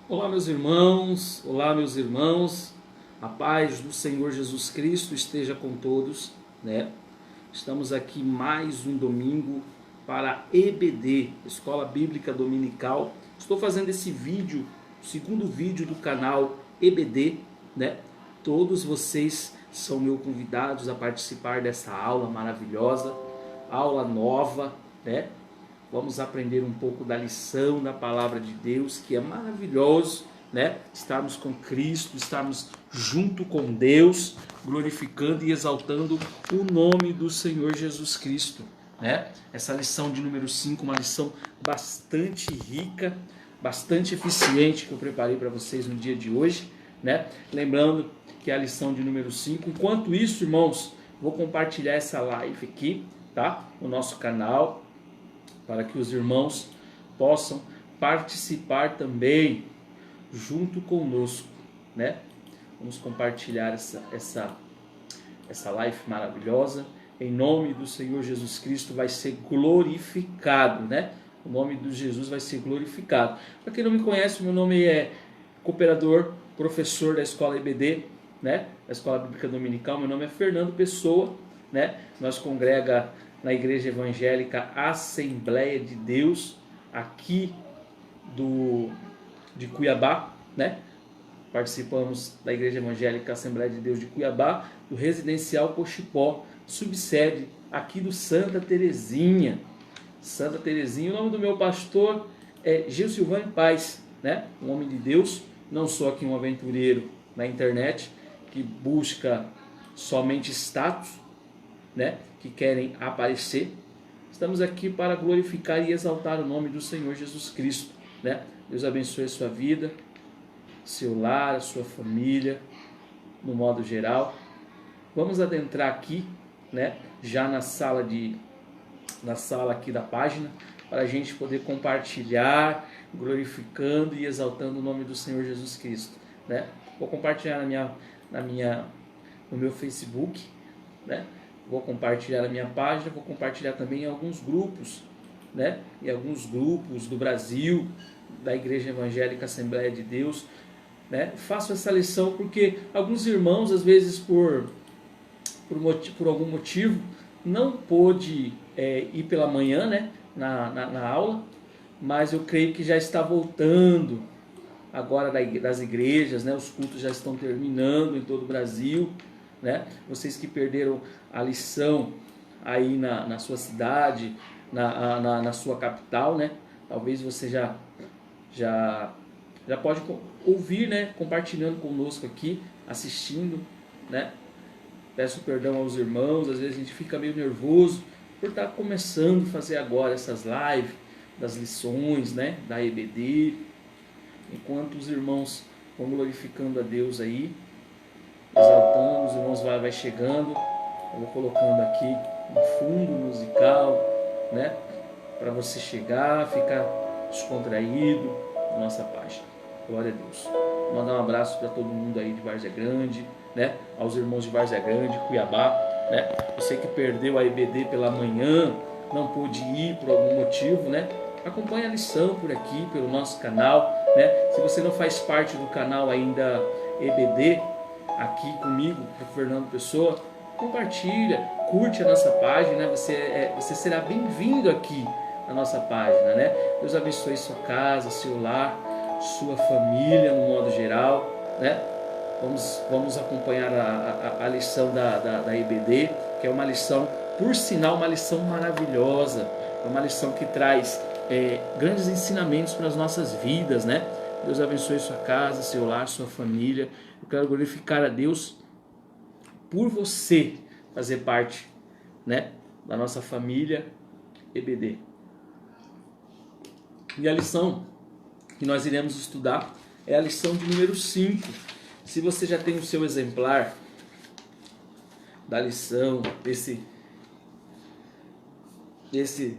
Olá meus irmãos, a paz do Senhor Jesus Cristo esteja com todos, né? Estamos aqui mais um domingo para a EBD, Escola Bíblica Dominical. Estou fazendo esse vídeo, o segundo vídeo do canal EBD, né? Todos vocês são meus convidados a participar dessa aula maravilhosa, aula nova, né? Vamos aprender um pouco da lição da palavra de Deus, que é maravilhoso, né? Estarmos com Cristo, estarmos junto com Deus, glorificando e exaltando o nome do Senhor Jesus Cristo, né? Essa lição de número 5, uma lição bastante rica, bastante eficiente que eu preparei para vocês no dia de hoje, né? Lembrando que é a lição de número 5. Enquanto isso, irmãos, vou compartilhar essa live aqui, tá? No nosso canal, para que os irmãos possam participar também junto conosco, né? Vamos compartilhar essa live maravilhosa. Em nome do Senhor Jesus Cristo vai ser glorificado, né? O nome de Jesus vai ser glorificado. Para quem não me conhece, meu nome é cooperador, professor da Escola EBD, né? Da Escola Bíblica Dominical. Meu nome é Fernando Pessoa, né? Nós congrega na Igreja Evangélica Assembleia de Deus, aqui de Cuiabá, né? Participamos da Igreja Evangélica Assembleia de Deus de Cuiabá, do Residencial Cochipó, subsede aqui do Santa Terezinha. Santa Terezinha, o nome do meu pastor é Gilsilvânio Paz, né? Um homem de Deus, não sou aqui um aventureiro na internet, que busca somente status, né, que querem aparecer. Estamos aqui para glorificar e exaltar o nome do Senhor Jesus Cristo, né? Deus abençoe a sua vida, seu lar, a sua família, no modo geral. Vamos adentrar aqui, né, já na sala aqui da página, para a gente poder compartilhar, glorificando e exaltando o nome do Senhor Jesus Cristo, né? Vou compartilhar no meu Facebook, né? Vou compartilhar na minha página, vou compartilhar também em alguns grupos, né? Em alguns grupos do Brasil, da Igreja Evangélica Assembleia de Deus, né? Faço essa lição porque alguns irmãos, às vezes por algum motivo, não pôde ir pela manhã, né? Na aula, mas eu creio que já está voltando agora das igrejas, né? Os cultos já estão terminando em todo o Brasil, né? Vocês que perderam a lição aí na sua cidade, na sua capital, né? Talvez você já pode ouvir, né? Compartilhando conosco aqui, assistindo, né? Peço perdão aos irmãos, às vezes a gente fica meio nervoso por estar começando a fazer agora essas lives das lições, né? Da EBD, enquanto os irmãos vão glorificando a Deus aí, exaltando, os irmãos vai chegando. Eu vou colocando aqui um fundo musical, né? Para você chegar, ficar descontraído na nossa página. Glória a Deus. Vou mandar um abraço para todo mundo aí de Várzea Grande, né? Aos irmãos de Várzea Grande, Cuiabá, né? Você que perdeu a EBD pela manhã, não pôde ir por algum motivo, né? Acompanhe a lição por aqui, pelo nosso canal, né? Se você não faz parte do canal ainda EBD, aqui comigo, o Fernando Pessoa, compartilha, curte a nossa página, né? Você será bem-vindo aqui na nossa página, né? Deus abençoe sua casa, seu lar, sua família no modo geral, né? Vamos acompanhar a lição da EBD, que é uma lição, por sinal, uma lição maravilhosa, é uma lição que traz grandes ensinamentos para as nossas vidas, né? Deus abençoe sua casa, seu lar, sua família. Eu quero glorificar a Deus por você fazer parte, né, da nossa família EBD. E a lição que nós iremos estudar é a lição de número 5. Se você já tem o seu exemplar da lição desse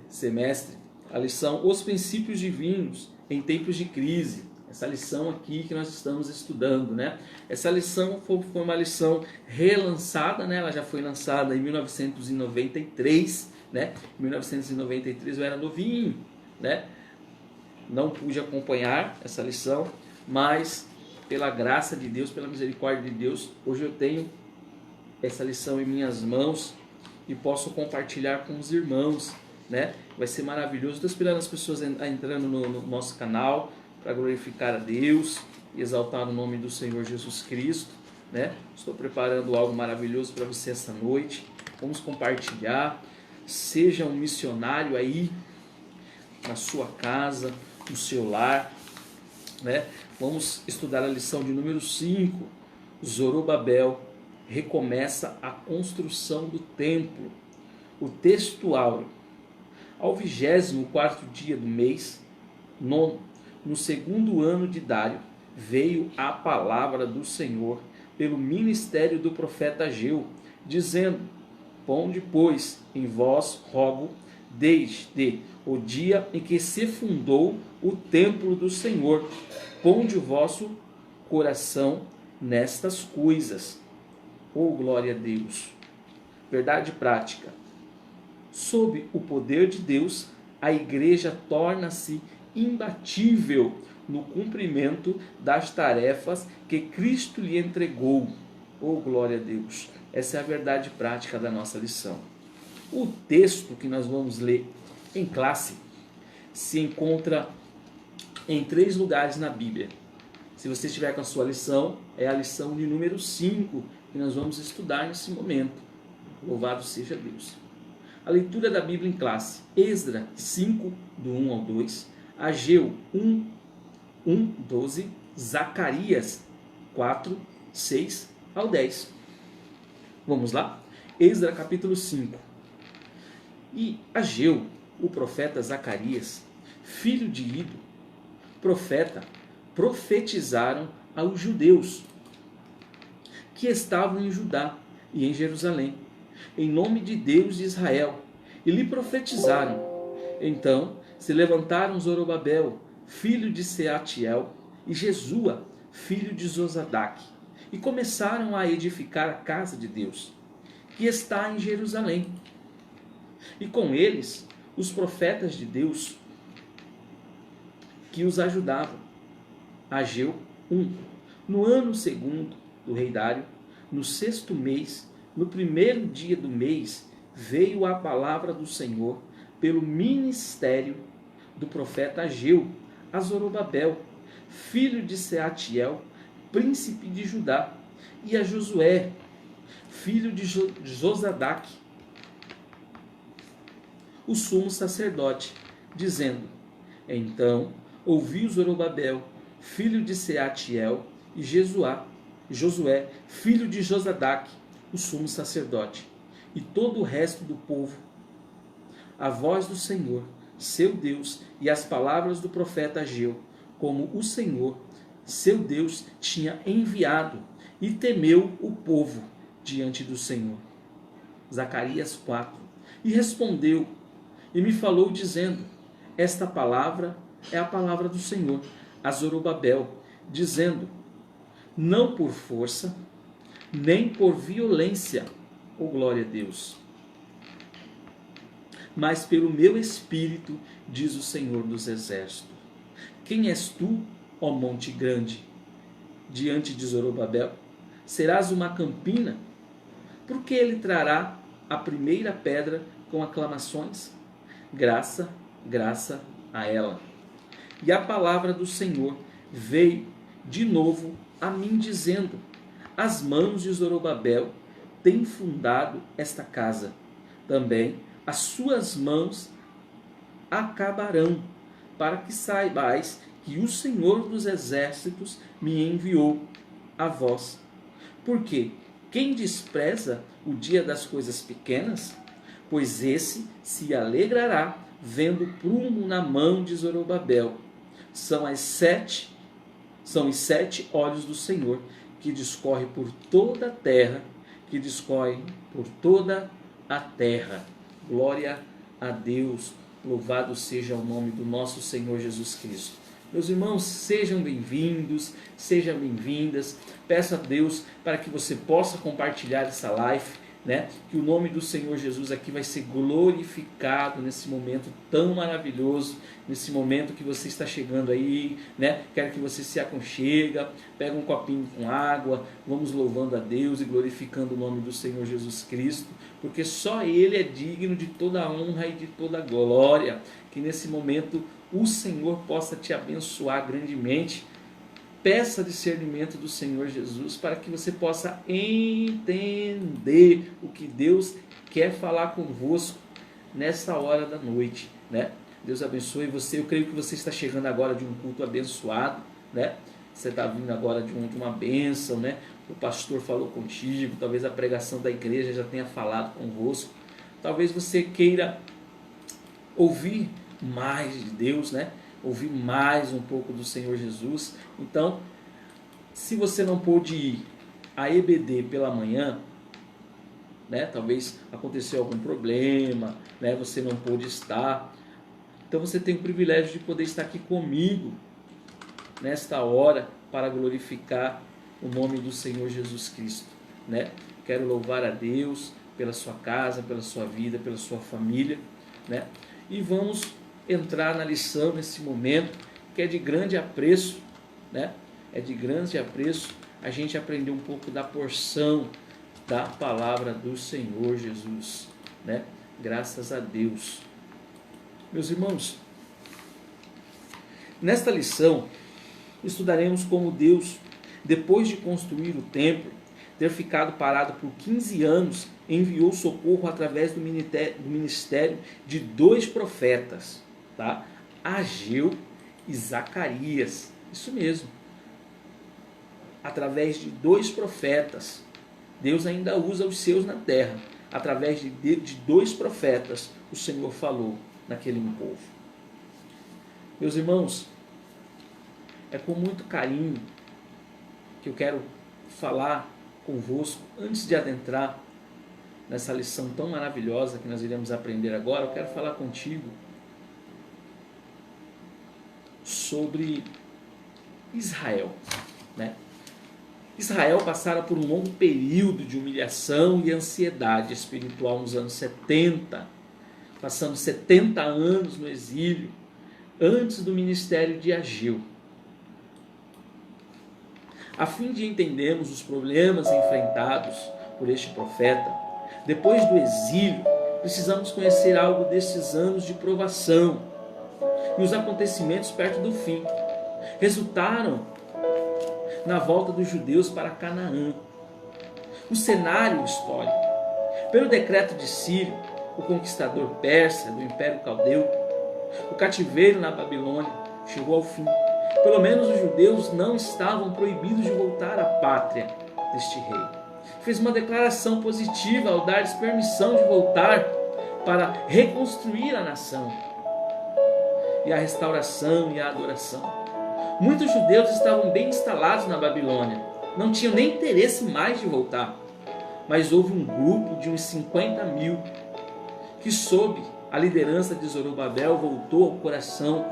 semestre, a lição Os Princípios Divinos em Tempos de Crise, essa lição aqui que nós estamos estudando, né? Essa lição foi uma lição relançada, né? Ela já foi lançada em 1993, né? Em 1993 eu era novinho, né? Não pude acompanhar essa lição, mas pela graça de Deus, pela misericórdia de Deus, hoje eu tenho essa lição em minhas mãos e posso compartilhar com os irmãos, né? Vai ser maravilhoso. Estou esperando as pessoas entrando no nosso canal para glorificar a Deus e exaltar o nome do Senhor Jesus Cristo, né? Estou preparando algo maravilhoso para você essa noite. Vamos compartilhar. Seja um missionário aí na sua casa, no seu lar, né? Vamos estudar a lição de número 5. Zorobabel recomeça a construção do templo. O texto áureo. Ao 24º dia do mês, no 2º ano de Dário, veio a palavra do Senhor pelo ministério do profeta Ageu, dizendo: ponde, pois, em vós rogo, desde o dia em que se fundou o templo do Senhor, ponde o vosso coração nestas coisas. Oh, glória a Deus! Verdade prática. Sob o poder de Deus, a igreja torna-se imbatível no cumprimento das tarefas que Cristo lhe entregou. Oh, glória a Deus! Essa é a verdade prática da nossa lição. O texto que nós vamos ler em classe se encontra em 3 lugares na Bíblia. Se você estiver com a sua lição, é a lição de número 5 que nós vamos estudar nesse momento. Louvado seja Deus. A leitura da Bíblia em classe: Esdra 5, do 1 ao 2, Ageu 1, 12, Zacarias 4, 6 ao 10. Vamos lá? Esdra capítulo 5. E Ageu, o profeta Zacarias, filho de Ido, profeta, profetizaram aos judeus que estavam em Judá e em Jerusalém, em nome de Deus de Israel, e lhe profetizaram. Então se levantaram Zorobabel, filho de Seatiel, e Jesua, filho de Zosadaque, e começaram a edificar a casa de Deus, que está em Jerusalém. E com eles os profetas de Deus que os ajudavam. Ageu 1. No ano 2º do rei Dário, no 6º mês, no 1º dia do mês, veio a palavra do Senhor pelo ministério do profeta Ageu a Zorobabel, filho de Seatiel, príncipe de Judá, e a Josué, filho de Josadaque, o sumo sacerdote, dizendo: então ouviu Zorobabel, filho de Seatiel, e Josué, filho de Josadaque, o sumo sacerdote, e todo o resto do povo, a voz do Senhor, seu Deus, e as palavras do profeta Ageu, como o Senhor, seu Deus, tinha enviado, e temeu o povo diante do Senhor. Zacarias 4. E respondeu, e me falou, dizendo: esta palavra é a palavra do Senhor a Zorobabel, dizendo: não por força, nem por violência, oh glória a Deus, mas pelo meu espírito, diz o Senhor dos exércitos. Quem és tu, ó monte grande, diante de Zorobabel? Serás uma campina? Porque ele trará a primeira pedra com aclamações? Graça, graça a ela. E a palavra do Senhor veio de novo a mim, dizendo: as mãos de Zorobabel têm fundado esta casa, também as suas mãos acabarão, para que saibais que o Senhor dos exércitos me enviou a vós. Porque quem despreza o dia das coisas pequenas, pois esse se alegrará vendo prumo na mão de Zorobabel. São os 7 olhos do Senhor, que discorre por toda a terra, que discorre por toda a terra. Glória a Deus, louvado seja o nome do nosso Senhor Jesus Cristo. Meus irmãos, sejam bem-vindos, sejam bem-vindas. Peço a Deus para que você possa compartilhar essa live, né? Que o nome do Senhor Jesus aqui vai ser glorificado nesse momento tão maravilhoso, nesse momento que você está chegando aí, né? Quero que você se aconchega, pega um copinho com água, vamos louvando a Deus e glorificando o nome do Senhor Jesus Cristo, porque só Ele é digno de toda a honra e de toda a glória. Que nesse momento o Senhor possa te abençoar grandemente. Peça discernimento do Senhor Jesus para que você possa entender o que Deus quer falar convosco nessa hora da noite, né? Deus abençoe você. Eu creio que você está chegando agora de um culto abençoado, né? Você está vindo agora de uma bênção, né? O pastor falou contigo, talvez a pregação da igreja já tenha falado convosco. Talvez você queira ouvir mais de Deus, né? Ouvir mais um pouco do Senhor Jesus. Então, se você não pôde ir à EBD pela manhã, né? Talvez aconteceu algum problema, né? Você não pôde estar. Então você tem o privilégio de poder estar aqui comigo nesta hora para glorificar o nome do Senhor Jesus Cristo, né? Quero louvar a Deus pela sua casa, pela sua vida, pela sua família, né? E vamos entrar na lição nesse momento, que é de grande apreço, né? É de grande apreço a gente aprender um pouco da porção da palavra do Senhor Jesus, né? Graças a Deus. Meus irmãos, nesta lição estudaremos como Deus, depois de construir o templo, ter ficado parado por 15 anos, enviou socorro através do ministério de 2 profetas, tá? Ageu e Zacarias. Isso mesmo. Através de 2 profetas. Deus ainda usa os seus na terra. Através de 2 profetas, o Senhor falou naquele povo. Meus irmãos, é com muito carinho que eu quero falar convosco, antes de adentrar nessa lição tão maravilhosa que nós iremos aprender agora. Eu quero falar contigo sobre Israel, né? Israel passara por um longo período de humilhação e ansiedade espiritual nos anos 70, passando 70 anos no exílio, antes do ministério de Ageu. A fim de entendermos os problemas enfrentados por este profeta, depois do exílio, precisamos conhecer algo desses anos de provação e os acontecimentos perto do fim. Resultaram na volta dos judeus para Canaã. O cenário histórico. Pelo decreto de Ciro, o conquistador persa do Império Caldeu, o cativeiro na Babilônia chegou ao fim. Pelo menos os judeus não estavam proibidos de voltar à pátria deste rei. Fez uma declaração positiva ao dar-lhes permissão de voltar para reconstruir a nação e a restauração e a adoração. Muitos judeus estavam bem instalados na Babilônia, não tinham nem interesse mais de voltar, mas houve um grupo de uns 50 mil que, sob a liderança de Zorobabel, voltou ao coração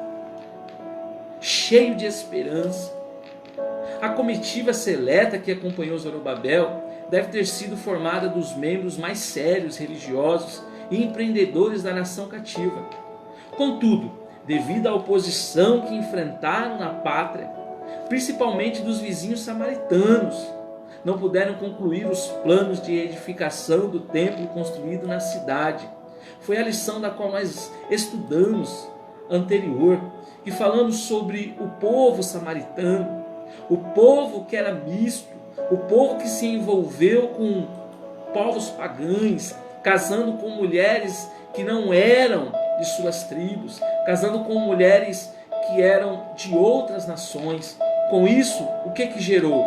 cheio de esperança. A comitiva seleta que acompanhou Zorobabel deve ter sido formada dos membros mais sérios, religiosos e empreendedores da nação cativa. Contudo, devido à oposição que enfrentaram na pátria, principalmente dos vizinhos samaritanos, não puderam concluir os planos de edificação do templo construído na cidade. Foi a lição da qual nós estudamos anterior, e falamos sobre o povo samaritano, o povo que era misto, o povo que se envolveu com povos pagãos, casando com mulheres que não eram de suas tribos, casando com mulheres que eram de outras nações. Com isso, o que gerou?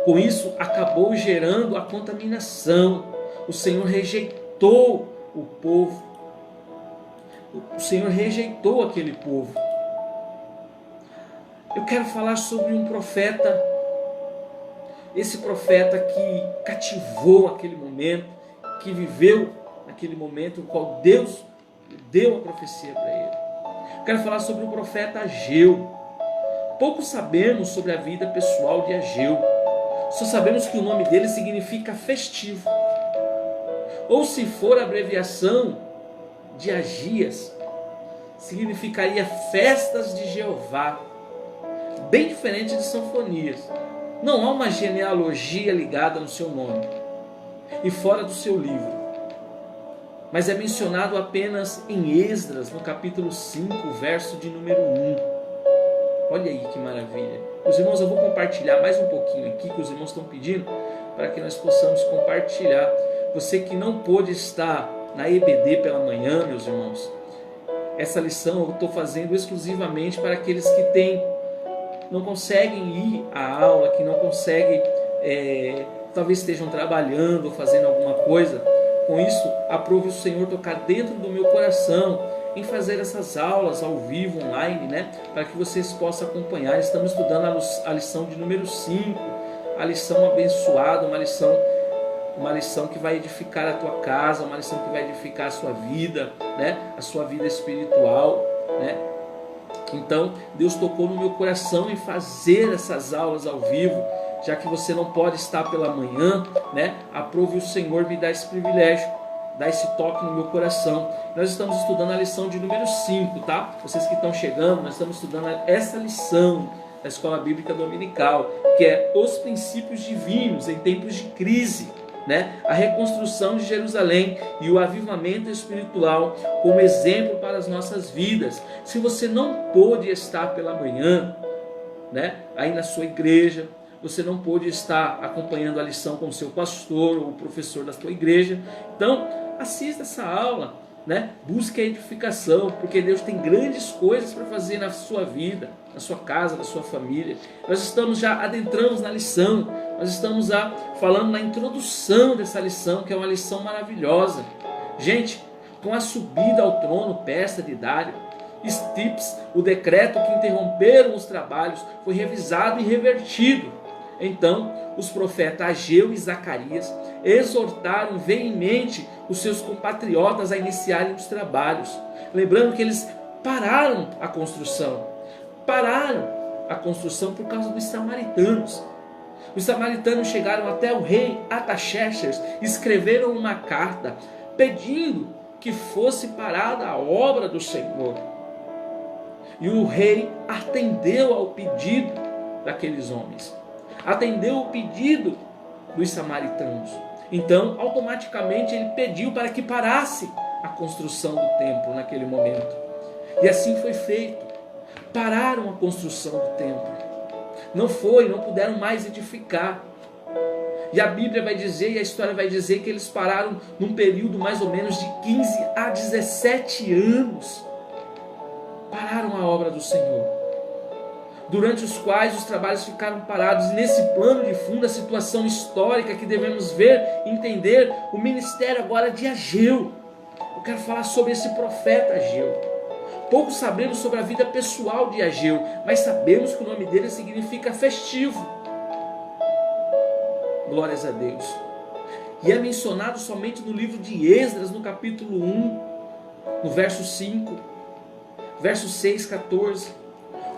Com isso, acabou gerando a contaminação. O Senhor rejeitou o povo. O Senhor rejeitou aquele povo. Eu quero falar sobre um profeta, esse profeta que cativou aquele momento, que viveu naquele momento, no qual Deus deu a profecia para ele. Eu quero falar sobre o profeta Ageu. Pouco sabemos sobre a vida pessoal de Ageu. Só sabemos que o nome dele significa festivo. Ou se for a abreviação de Agias, significaria festas de Jeová. Bem diferente de Sanfonias. Não há uma genealogia ligada no seu nome e fora do seu livro. Mas é mencionado apenas em Esdras, no capítulo 5, verso de número 1. Olha aí que maravilha. Os irmãos, eu vou compartilhar mais um pouquinho aqui, que os irmãos estão pedindo, para que nós possamos compartilhar. Você que não pôde estar na EBD pela manhã, meus irmãos, essa lição eu estou fazendo exclusivamente para aqueles que não conseguem ir à aula, que não conseguem, talvez estejam trabalhando ou fazendo alguma coisa. Com isso, aprove o Senhor tocar dentro do meu coração em fazer essas aulas ao vivo, online, né? Para que vocês possam acompanhar. Estamos estudando a lição de número 5, a lição abençoada, uma lição que vai edificar a tua casa, uma lição que vai edificar a sua vida, né? A sua vida espiritual, né? Então, Deus tocou no meu coração em fazer essas aulas ao vivo, já que você não pode estar pela manhã, né? Aprove o Senhor me dar esse privilégio, dar esse toque no meu coração. Nós estamos estudando a lição de número 5, tá? Vocês que estão chegando, nós estamos estudando essa lição da Escola Bíblica Dominical, que é os princípios divinos em tempos de crise, né? A reconstrução de Jerusalém e o avivamento espiritual como exemplo para as nossas vidas. Se você não pôde estar pela manhã, né? Aí na sua igreja, você não pôde estar acompanhando a lição com o seu pastor ou o professor da sua igreja, então assista essa aula, né? Busque a edificação, porque Deus tem grandes coisas para fazer na sua vida, na sua casa, na sua família. Nós estamos já adentramos na lição, nós estamos falando na introdução dessa lição, que é uma lição maravilhosa. Gente, com a subida ao trono persa de Dário, Estípis, o decreto que interromperam os trabalhos, foi revisado e revertido. Então, os profetas Ageu e Zacarias exortaram veemente os seus compatriotas a iniciarem os trabalhos. Lembrando que eles pararam a construção. Pararam a construção por causa dos samaritanos. Os samaritanos chegaram até o rei Artaxerxes, escreveram uma carta pedindo que fosse parada a obra do Senhor. E o rei atendeu ao pedido daqueles homens. Atendeu o pedido dos samaritanos. Então, automaticamente, ele pediu para que parasse a construção do templo naquele momento. E assim foi feito. Pararam a construção do templo. Não puderam mais edificar. E a Bíblia vai dizer, e a história vai dizer, que eles pararam num período mais ou menos de 15 a 17 anos. Pararam a obra do Senhor, durante os quais os trabalhos ficaram parados. E nesse plano de fundo, a situação histórica que devemos ver e entender, o ministério agora de Ageu. Eu quero falar sobre esse profeta Ageu. Pouco sabemos sobre a vida pessoal de Ageu, mas sabemos que o nome dele significa festivo. Glórias a Deus. E é mencionado somente no livro de Esdras, no capítulo 1, no verso 5, verso 6, 14.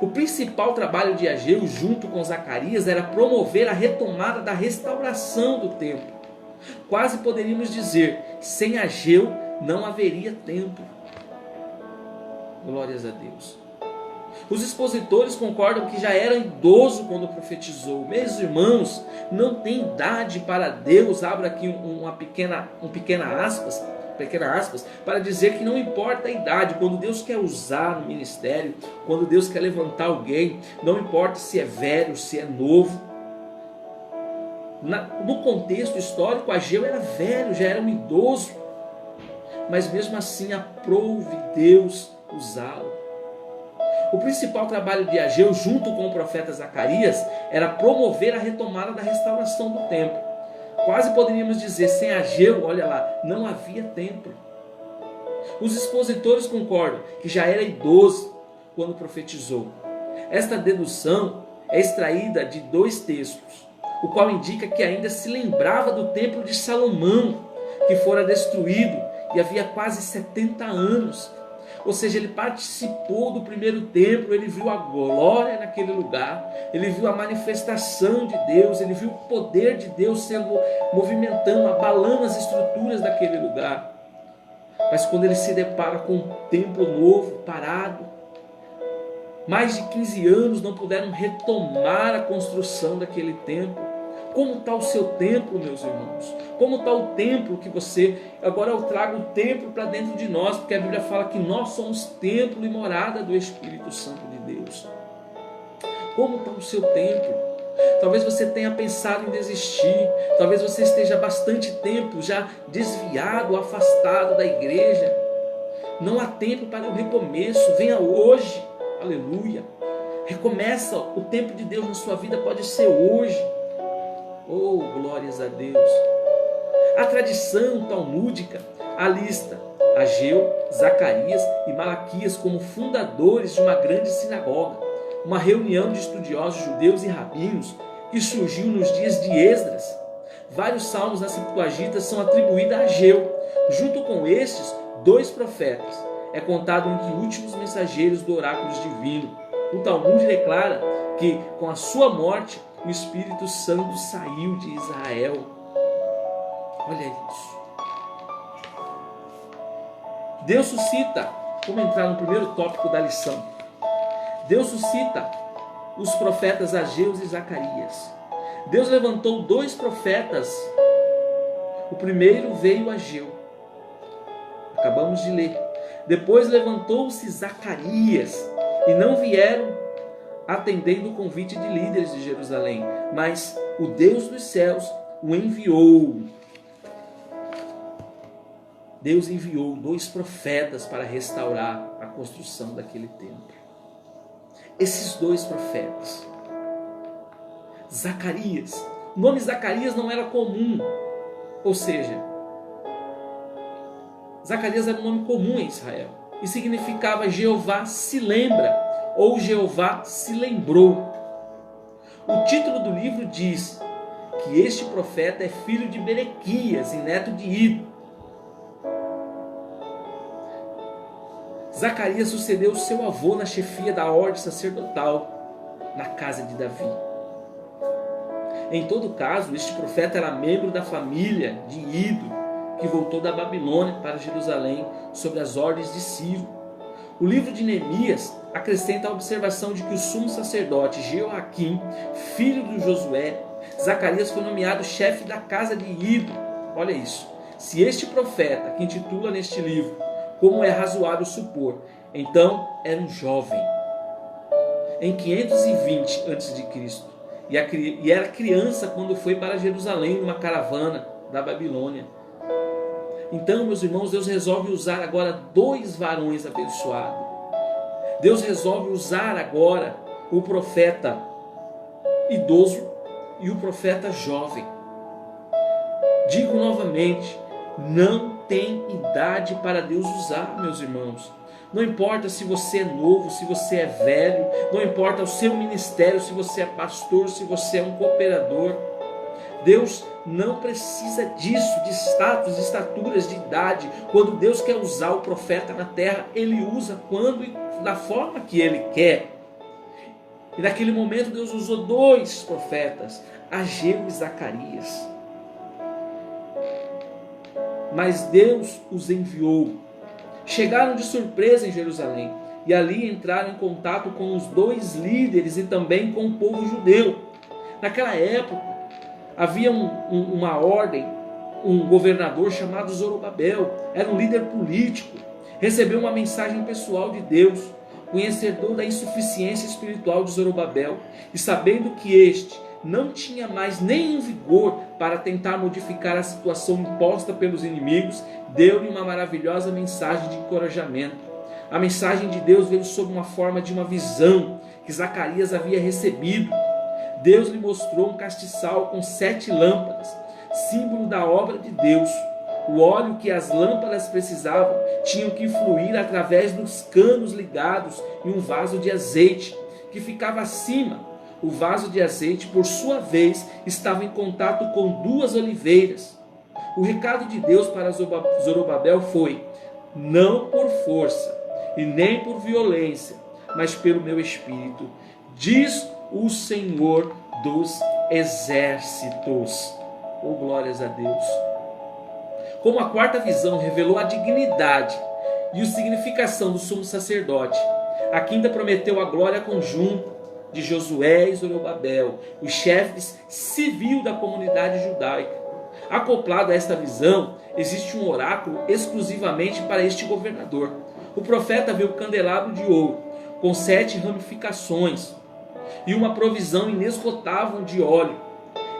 O principal trabalho de Ageu, junto com Zacarias, era promover a retomada da restauração do templo. Quase poderíamos dizer, sem Ageu não haveria templo. Glórias a Deus. Os expositores concordam que já era idoso quando profetizou. Meus irmãos, não tem idade para Deus. Abra aqui uma pequena aspas, para dizer que não importa a idade. Quando Deus quer usar no ministério, quando Deus quer levantar alguém, não importa se é velho, se é novo. No contexto histórico, Ageu era velho, já era um idoso, mas mesmo assim aprouve Deus usá-lo. O principal trabalho de Ageu, junto com o profeta Zacarias, era promover a retomada da restauração do templo. Quase poderíamos dizer, sem Ageu, olha lá, não havia templo. Os expositores concordam que já era idoso quando profetizou. Esta dedução é extraída de 2 textos, o qual indica que ainda se lembrava do templo de Salomão, que fora destruído e havia quase 70 anos. Ou seja, ele participou do primeiro templo, ele viu a glória naquele lugar, ele viu a manifestação de Deus, ele viu o poder de Deus sendo movimentando, abalando as estruturas daquele lugar. Mas quando ele se depara com um templo novo, parado, mais de 15 anos não puderam retomar a construção daquele templo. Como está o seu templo, meus irmãos? Como está o templo que você... Agora eu trago o templo para dentro de nós, porque a Bíblia fala que nós somos templo e morada do Espírito Santo de Deus. Como está o seu templo? Talvez você tenha pensado em desistir, talvez você esteja há bastante tempo já desviado, afastado da igreja. Não há tempo para o recomeço, venha hoje, aleluia. Recomeça, o tempo de Deus na sua vida pode ser hoje. Oh, glórias a Deus. A tradição talmúdica alista Ageu, Zacarias e Malaquias como fundadores de uma grande sinagoga, uma reunião de estudiosos judeus e rabinos que surgiu nos dias de Esdras. Vários salmos da Septuaginta são atribuídos a Ageu. Junto com estes, 2 profetas. É contado entre os últimos mensageiros do oráculo divino. O Talmud declara que com a sua morte o Espírito Santo saiu de Israel. Olha isso. Deus suscita, vamos entrar no primeiro tópico da lição. Deus suscita os profetas Ageu e Zacarias. Deus levantou 2 profetas. O primeiro veio Ageu. Acabamos de ler. Depois levantou-se Zacarias. E não vieram atendendo o convite de líderes de Jerusalém, mas o Deus dos céus o enviou. Deus enviou 2 profetas para restaurar a construção daquele templo. Esses 2 profetas, Zacarias, o nome Zacarias não era comum, ou seja, Zacarias era um nome comum em Israel e significava Jeová se lembra ou Jeová se lembrou. O título do livro diz que este profeta é filho de Berequias e neto de Ido. Zacarias sucedeu seu avô na chefia da ordem sacerdotal na casa de Davi. Em todo caso, este profeta era membro da família de Ido, que voltou da Babilônia para Jerusalém sob as ordens de Ciro. O livro de Neemias acrescenta a observação de que o sumo sacerdote Jeoaquim, filho de Josué, Zacarias foi nomeado chefe da casa de Ido. Olha isso. Se este profeta, que intitula neste livro, como é razoável supor, então era um jovem, em 520 a.C., e era criança quando foi para Jerusalém numa caravana da Babilônia. Então, meus irmãos, Deus resolve usar agora 2 varões abençoados. Deus resolve usar agora o profeta idoso e o profeta jovem. Digo novamente, não tem idade para Deus usar, meus irmãos. Não importa se você é novo, se você é velho, não importa o seu ministério, se você é pastor, se você é um cooperador. Deus não precisa disso, de status, de estaturas, de idade. Quando Deus quer usar o profeta na terra, Ele usa quando e da forma que Ele quer. E naquele momento Deus usou 2 profetas, Ageu e Zacarias. Mas Deus os enviou. Chegaram de surpresa em Jerusalém e ali entraram em contato com os 2 líderes e também com o povo judeu. Naquela época havia uma ordem, um governador chamado Zorobabel, era um líder político, recebeu uma mensagem pessoal de Deus, conhecedor da insuficiência espiritual de Zorobabel, e sabendo que este não tinha mais nenhum vigor para tentar modificar a situação imposta pelos inimigos, deu-lhe uma maravilhosa mensagem de encorajamento. A mensagem de Deus veio sob uma forma de uma visão que Zacarias havia recebido. Deus lhe mostrou um castiçal com 7 lâmpadas, símbolo da obra de Deus. O óleo que as lâmpadas precisavam tinha que fluir através dos canos ligados em um vaso de azeite que ficava acima. O vaso de azeite, por sua vez, estava em contato com 2 oliveiras. O recado de Deus para Zorobabel foi: não por força e nem por violência, mas pelo meu espírito, diz o Senhor dos exércitos. Oh, glórias a Deus! Como a quarta visão revelou a dignidade e a significação do sumo sacerdote, a quinta prometeu a glória conjunta de Josué e Zorobabel, os chefes civil da comunidade judaica. Acoplado a esta visão, existe um oráculo exclusivamente para este governador. O profeta viu o candelabro de ouro, com 7 ramificações, e uma provisão inesgotável de óleo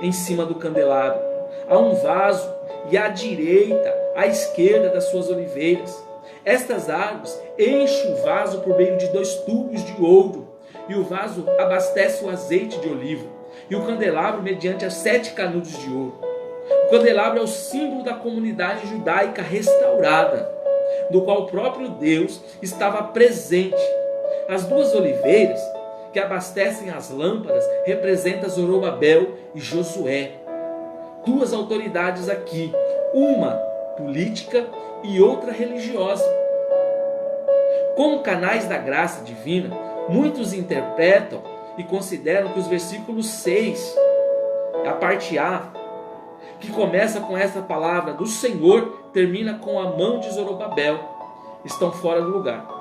em cima do candelabro. Há um vaso, e à direita, à esquerda das suas oliveiras. Estas árvores enchem o vaso por meio de 2 tubos de ouro, e o vaso abastece o azeite de oliva, e o candelabro mediante as 7 canudos de ouro. O candelabro é o símbolo da comunidade judaica restaurada, do qual o próprio Deus estava presente. As 2 oliveiras que abastecem as lâmpadas representam Zorobabel e Josué. 2 autoridades aqui, uma política e outra religiosa. Como canais da graça divina, muitos interpretam e consideram que os versículos 6, a parte A, que começa com essa palavra do Senhor, termina com a mão de Zorobabel, estão fora do lugar.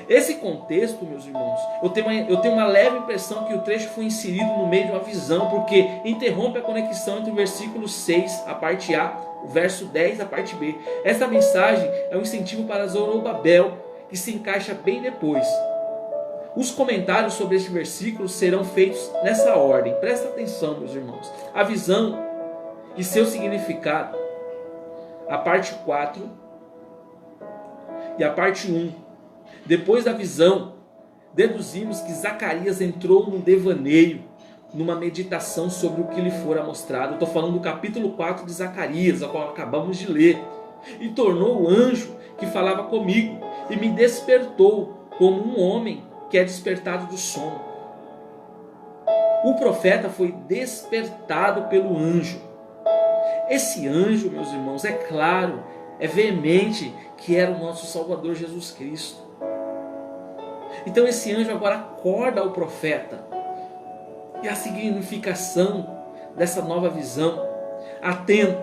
Esse contexto, meus irmãos, eu tenho uma leve impressão que o trecho foi inserido no meio de uma visão, porque interrompe a conexão entre o versículo 6, a parte A, o verso 10, a parte B. Essa mensagem é um incentivo para Zorobabel, que se encaixa bem depois. Os comentários sobre este versículo serão feitos nessa ordem. Presta atenção, meus irmãos. A visão e seu significado, a parte 4 e a parte 1. Depois da visão, deduzimos que Zacarias entrou num devaneio, numa meditação sobre o que lhe fora mostrado. Estou falando do capítulo 4 de Zacarias, a qual acabamos de ler. E tornou o anjo que falava comigo, e me despertou como um homem que é despertado do sono. O profeta foi despertado pelo anjo. Esse anjo, meus irmãos, é claro, é veemente que era o nosso Salvador Jesus Cristo. Então esse anjo agora acorda o profeta. E a significação dessa nova visão: atento,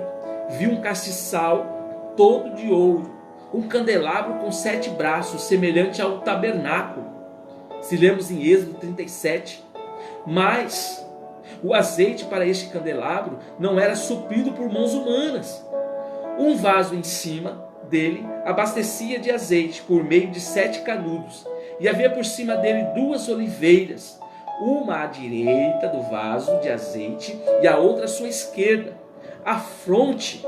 viu um castiçal todo de ouro, um candelabro com 7 braços, semelhante ao tabernáculo. Se lemos em Êxodo 37. Mas o azeite para este candelabro não era suprido por mãos humanas. Um vaso em cima dele abastecia de azeite por meio de 7 canudos, e havia por cima dele 2 oliveiras, uma à direita do vaso de azeite e a outra à sua esquerda. A fronte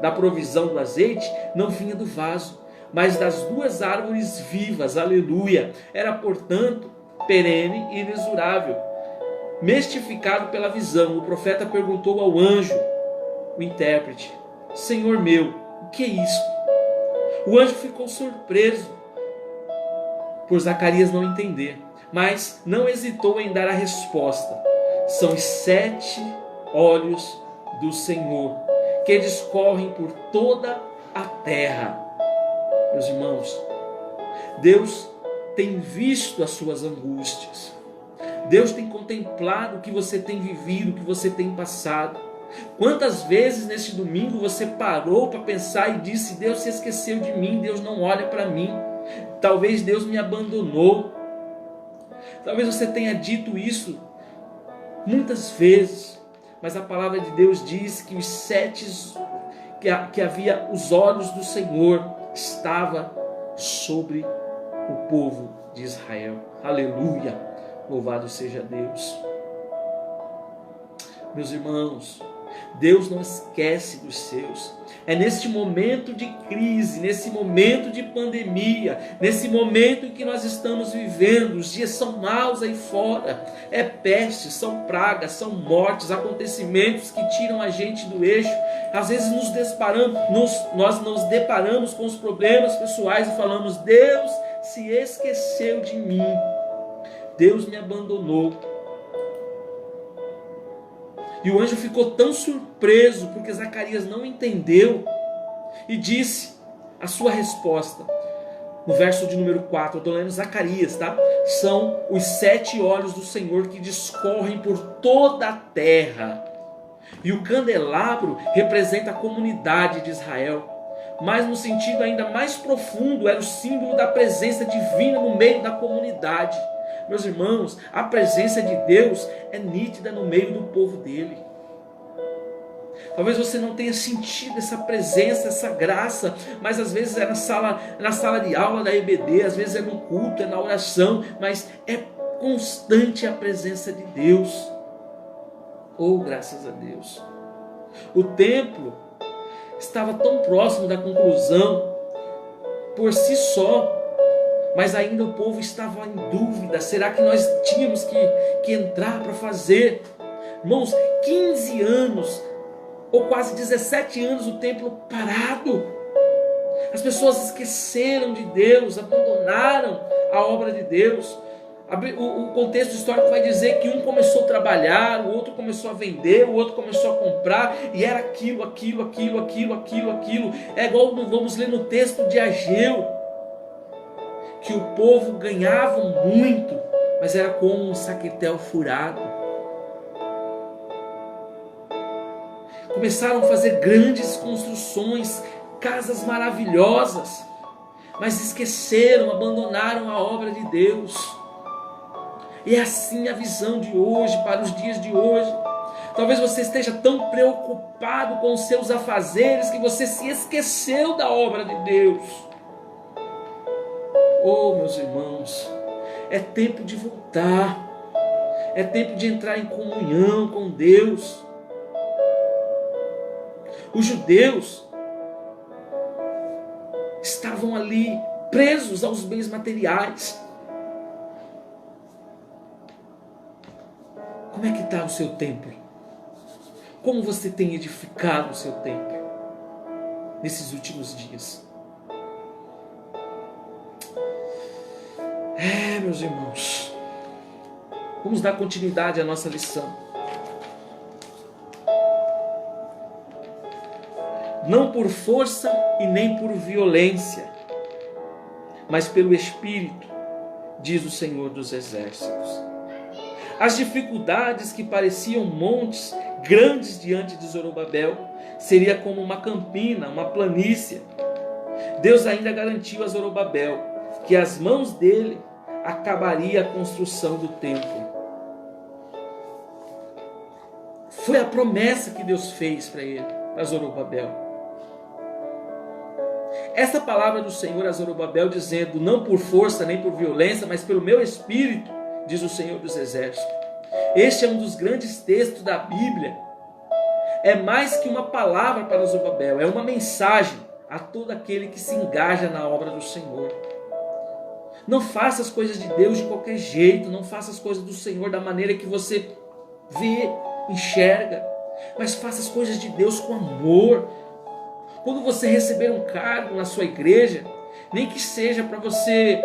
da provisão do azeite não vinha do vaso, mas das 2 árvores vivas. Aleluia! Era, portanto, perene e inexorável. Mistificado pela visão, o profeta perguntou ao anjo, o intérprete: Senhor meu, o que é isto? O anjo ficou surpreso por Zacarias não entender, mas não hesitou em dar a resposta: são os 7 olhos do Senhor, que discorrem por toda a terra. Meus irmãos, Deus tem visto as suas angústias. Deus tem contemplado o que você tem vivido, o que você tem passado. Quantas vezes neste domingo você parou para pensar e disse: Deus se esqueceu de mim, Deus não olha para mim, talvez Deus me abandonou. Talvez você tenha dito isso muitas vezes, mas a palavra de Deus diz que os 7, que havia os olhos do Senhor, estava sobre o povo de Israel. Aleluia! Louvado seja Deus. Meus irmãos, Deus não esquece dos seus. É neste momento de crise, nesse momento de pandemia, nesse momento em que nós estamos vivendo, os dias são maus aí fora, é peste, são pragas, são mortes, acontecimentos que tiram a gente do eixo. Às vezes nós nos deparamos com os problemas pessoais e falamos: Deus se esqueceu de mim, Deus me abandonou. E o anjo ficou tão surpreso porque Zacarias não entendeu e disse a sua resposta: no verso de número 4, eu estou lendo Zacarias, tá? São os 7 olhos do Senhor que discorrem por toda a terra. E o candelabro representa a comunidade de Israel, mas no sentido ainda mais profundo, era o símbolo da presença divina no meio da comunidade. Meus irmãos, a presença de Deus é nítida no meio do povo dele. Talvez você não tenha sentido essa presença, essa graça, mas às vezes é na sala de aula da EBD, às vezes é no culto, é na oração, mas é constante a presença de Deus. Oh, graças a Deus. O templo estava tão próximo da conclusão por si só, mas ainda o povo estava em dúvida. Será que nós tínhamos que entrar para fazer? Irmãos, 15 anos ou quase 17 anos o templo parado. As pessoas esqueceram de Deus, abandonaram a obra de Deus. O contexto histórico vai dizer que um começou a trabalhar, o outro começou a vender, o outro começou a comprar, e era aquilo. É igual vamos ler no texto de Ageu, que o povo ganhava muito, mas era como um saquetel furado. Começaram a fazer grandes construções, casas maravilhosas, mas esqueceram, abandonaram a obra de Deus. E é assim a visão de hoje, para os dias de hoje. Talvez você esteja tão preocupado com os seus afazeres que você se esqueceu da obra de Deus. Oh, meus irmãos, é tempo de voltar, é tempo de entrar em comunhão com Deus. Os judeus estavam ali presos aos bens materiais. Como é que está o seu templo? Como você tem edificado o seu templo nesses últimos dias? Meus irmãos, vamos dar continuidade à nossa lição. Não por força e nem por violência, mas pelo Espírito, diz o Senhor dos Exércitos. As dificuldades que pareciam montes grandes diante de Zorobabel, seria como uma campina, uma planície. Deus ainda garantiu a Zorobabel que as mãos dele acabaria a construção do templo. Foi a promessa que Deus fez para ele, para Zorobabel. Essa palavra do Senhor a Zorobabel dizendo, não por força nem por violência, mas pelo meu Espírito, diz o Senhor dos Exércitos. Este é um dos grandes textos da Bíblia. É mais que uma palavra para Zorobabel, é uma mensagem a todo aquele que se engaja na obra do Senhor. Não faça as coisas de Deus de qualquer jeito, não faça as coisas do Senhor da maneira que você vê, enxerga, mas faça as coisas de Deus com amor. Quando você receber um cargo na sua igreja, nem que seja para você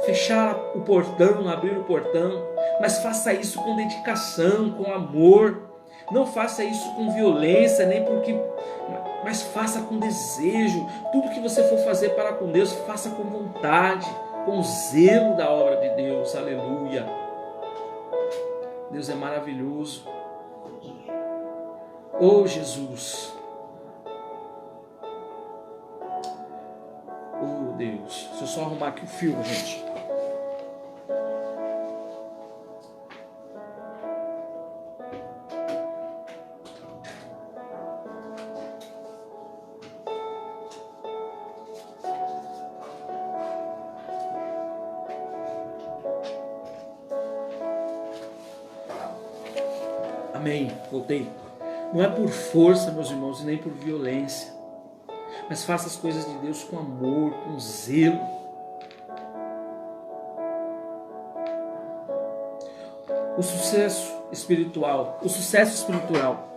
fechar o portão, abrir o portão, mas faça isso com dedicação, com amor. Não faça isso com violência, nem porque, mas faça com desejo. Tudo que você for fazer para com Deus, faça com vontade, com zelo da obra de Deus. Aleluia. Deus é maravilhoso. Oh, Jesus. Oh, Deus. Deixa eu só arrumar aqui o filme, gente. Amém, voltei. Não é por força, meus irmãos, e nem por violência, mas faça as coisas de Deus com amor, com zelo. O sucesso espiritual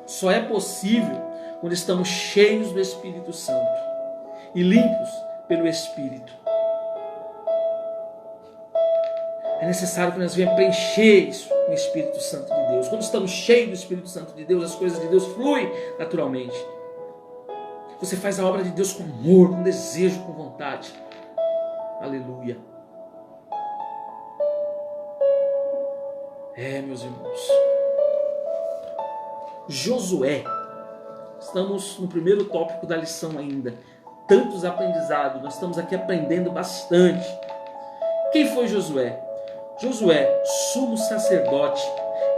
só é possível quando estamos cheios do Espírito Santo e limpos pelo Espírito. É necessário que nós venhamos preencher isso com o Espírito Santo de Deus. Quando estamos cheios do Espírito Santo de Deus, as coisas de Deus fluem naturalmente. Você faz a obra de Deus com amor, com desejo, com vontade. Aleluia. Meus irmãos, Josué, estamos no primeiro tópico da lição ainda, tantos aprendizados, nós estamos aqui aprendendo bastante. Quem foi Josué? Josué, sumo sacerdote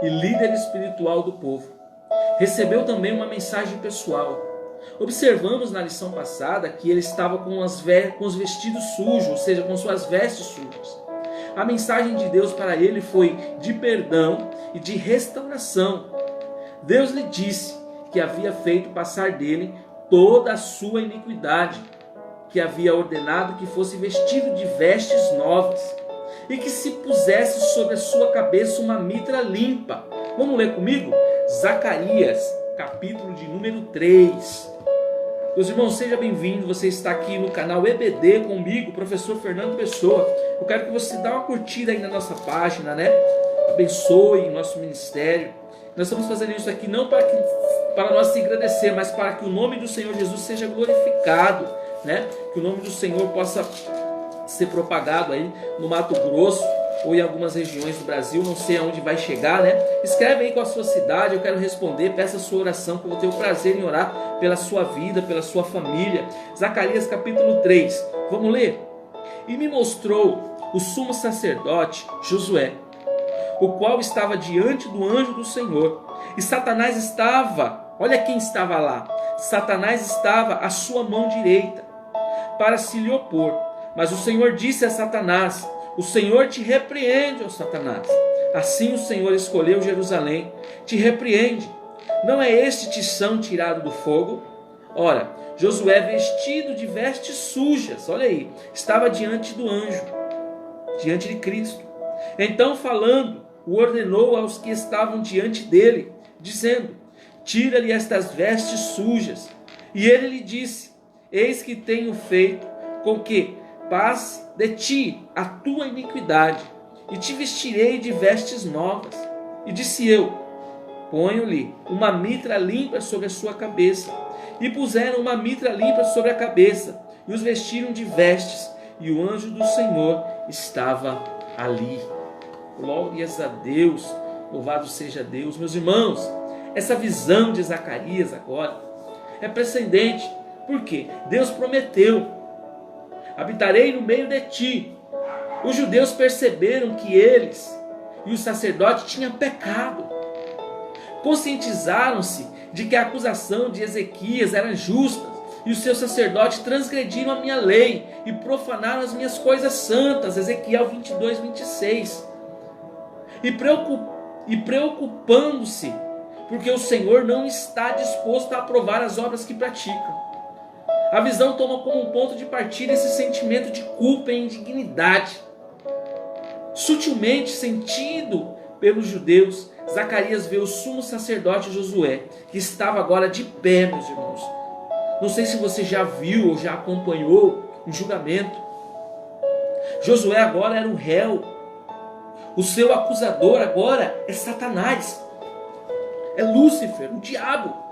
e líder espiritual do povo, recebeu também uma mensagem pessoal. Observamos na lição passada que ele estava com os vestidos sujos, ou seja, com suas vestes sujas. A mensagem de Deus para ele foi de perdão e de restauração. Deus lhe disse que havia feito passar dele toda a sua iniquidade, que havia ordenado que fosse vestido de vestes novas e que se pusesse sobre a sua cabeça uma mitra limpa. Vamos ler comigo? Zacarias, capítulo de número 3. Meus irmãos, seja bem-vindo, você está aqui no canal EBD comigo, professor Fernando Pessoa. Eu quero que você dê uma curtida aí na nossa página, né? Abençoe o nosso ministério. Nós estamos fazendo isso aqui não para nós se agradecer, mas para que o nome do Senhor Jesus seja glorificado, né? Que o nome do Senhor possa ser propagado aí no Mato Grosso ou em algumas regiões do Brasil, não sei aonde vai chegar, né? Escreve aí com a sua cidade, eu quero responder, peça a sua oração, que eu vou ter o prazer em orar pela sua vida, pela sua família. Zacarias capítulo 3, vamos ler? E me mostrou o sumo sacerdote Josué, o qual estava diante do anjo do Senhor, e Satanás estava, olha quem estava lá, Satanás estava à sua mão direita, para se lhe opor. Mas o Senhor disse a Satanás: o Senhor te repreende, ó Satanás. Assim o Senhor escolheu Jerusalém, te repreende. Não é este tição tirado do fogo? Ora, Josué, vestido de vestes sujas, olha aí, estava diante do anjo, diante de Cristo. Então, falando, o ordenou aos que estavam diante dele, dizendo: tira-lhe estas vestes sujas. E ele lhe disse: eis que tenho feito com que passe de ti a tua iniquidade, e te vestirei de vestes novas. E disse eu: ponho-lhe uma mitra limpa sobre a sua cabeça. E puseram uma mitra limpa sobre a cabeça, e os vestiram de vestes, e o anjo do Senhor estava ali. Glórias a Deus, louvado seja Deus. Meus irmãos, essa visão de Zacarias agora é precedente. Por quê? Deus prometeu: habitarei no meio de ti. Os judeus perceberam que eles e os sacerdotes tinham pecado. Conscientizaram-se de que a acusação de Ezequias era justa, e os seus sacerdotes transgrediram a minha lei e profanaram as minhas coisas santas. Ezequiel 22, 26. E preocupando-se, porque o Senhor não está disposto a aprovar as obras que praticam. A visão toma como um ponto de partida esse sentimento de culpa e indignidade. Sutilmente sentido pelos judeus, Zacarias vê o sumo sacerdote Josué, que estava agora de pé, meus irmãos. Não sei se você já viu ou já acompanhou um julgamento. Josué agora era o réu. O seu acusador agora é Satanás. É Lúcifer, o diabo.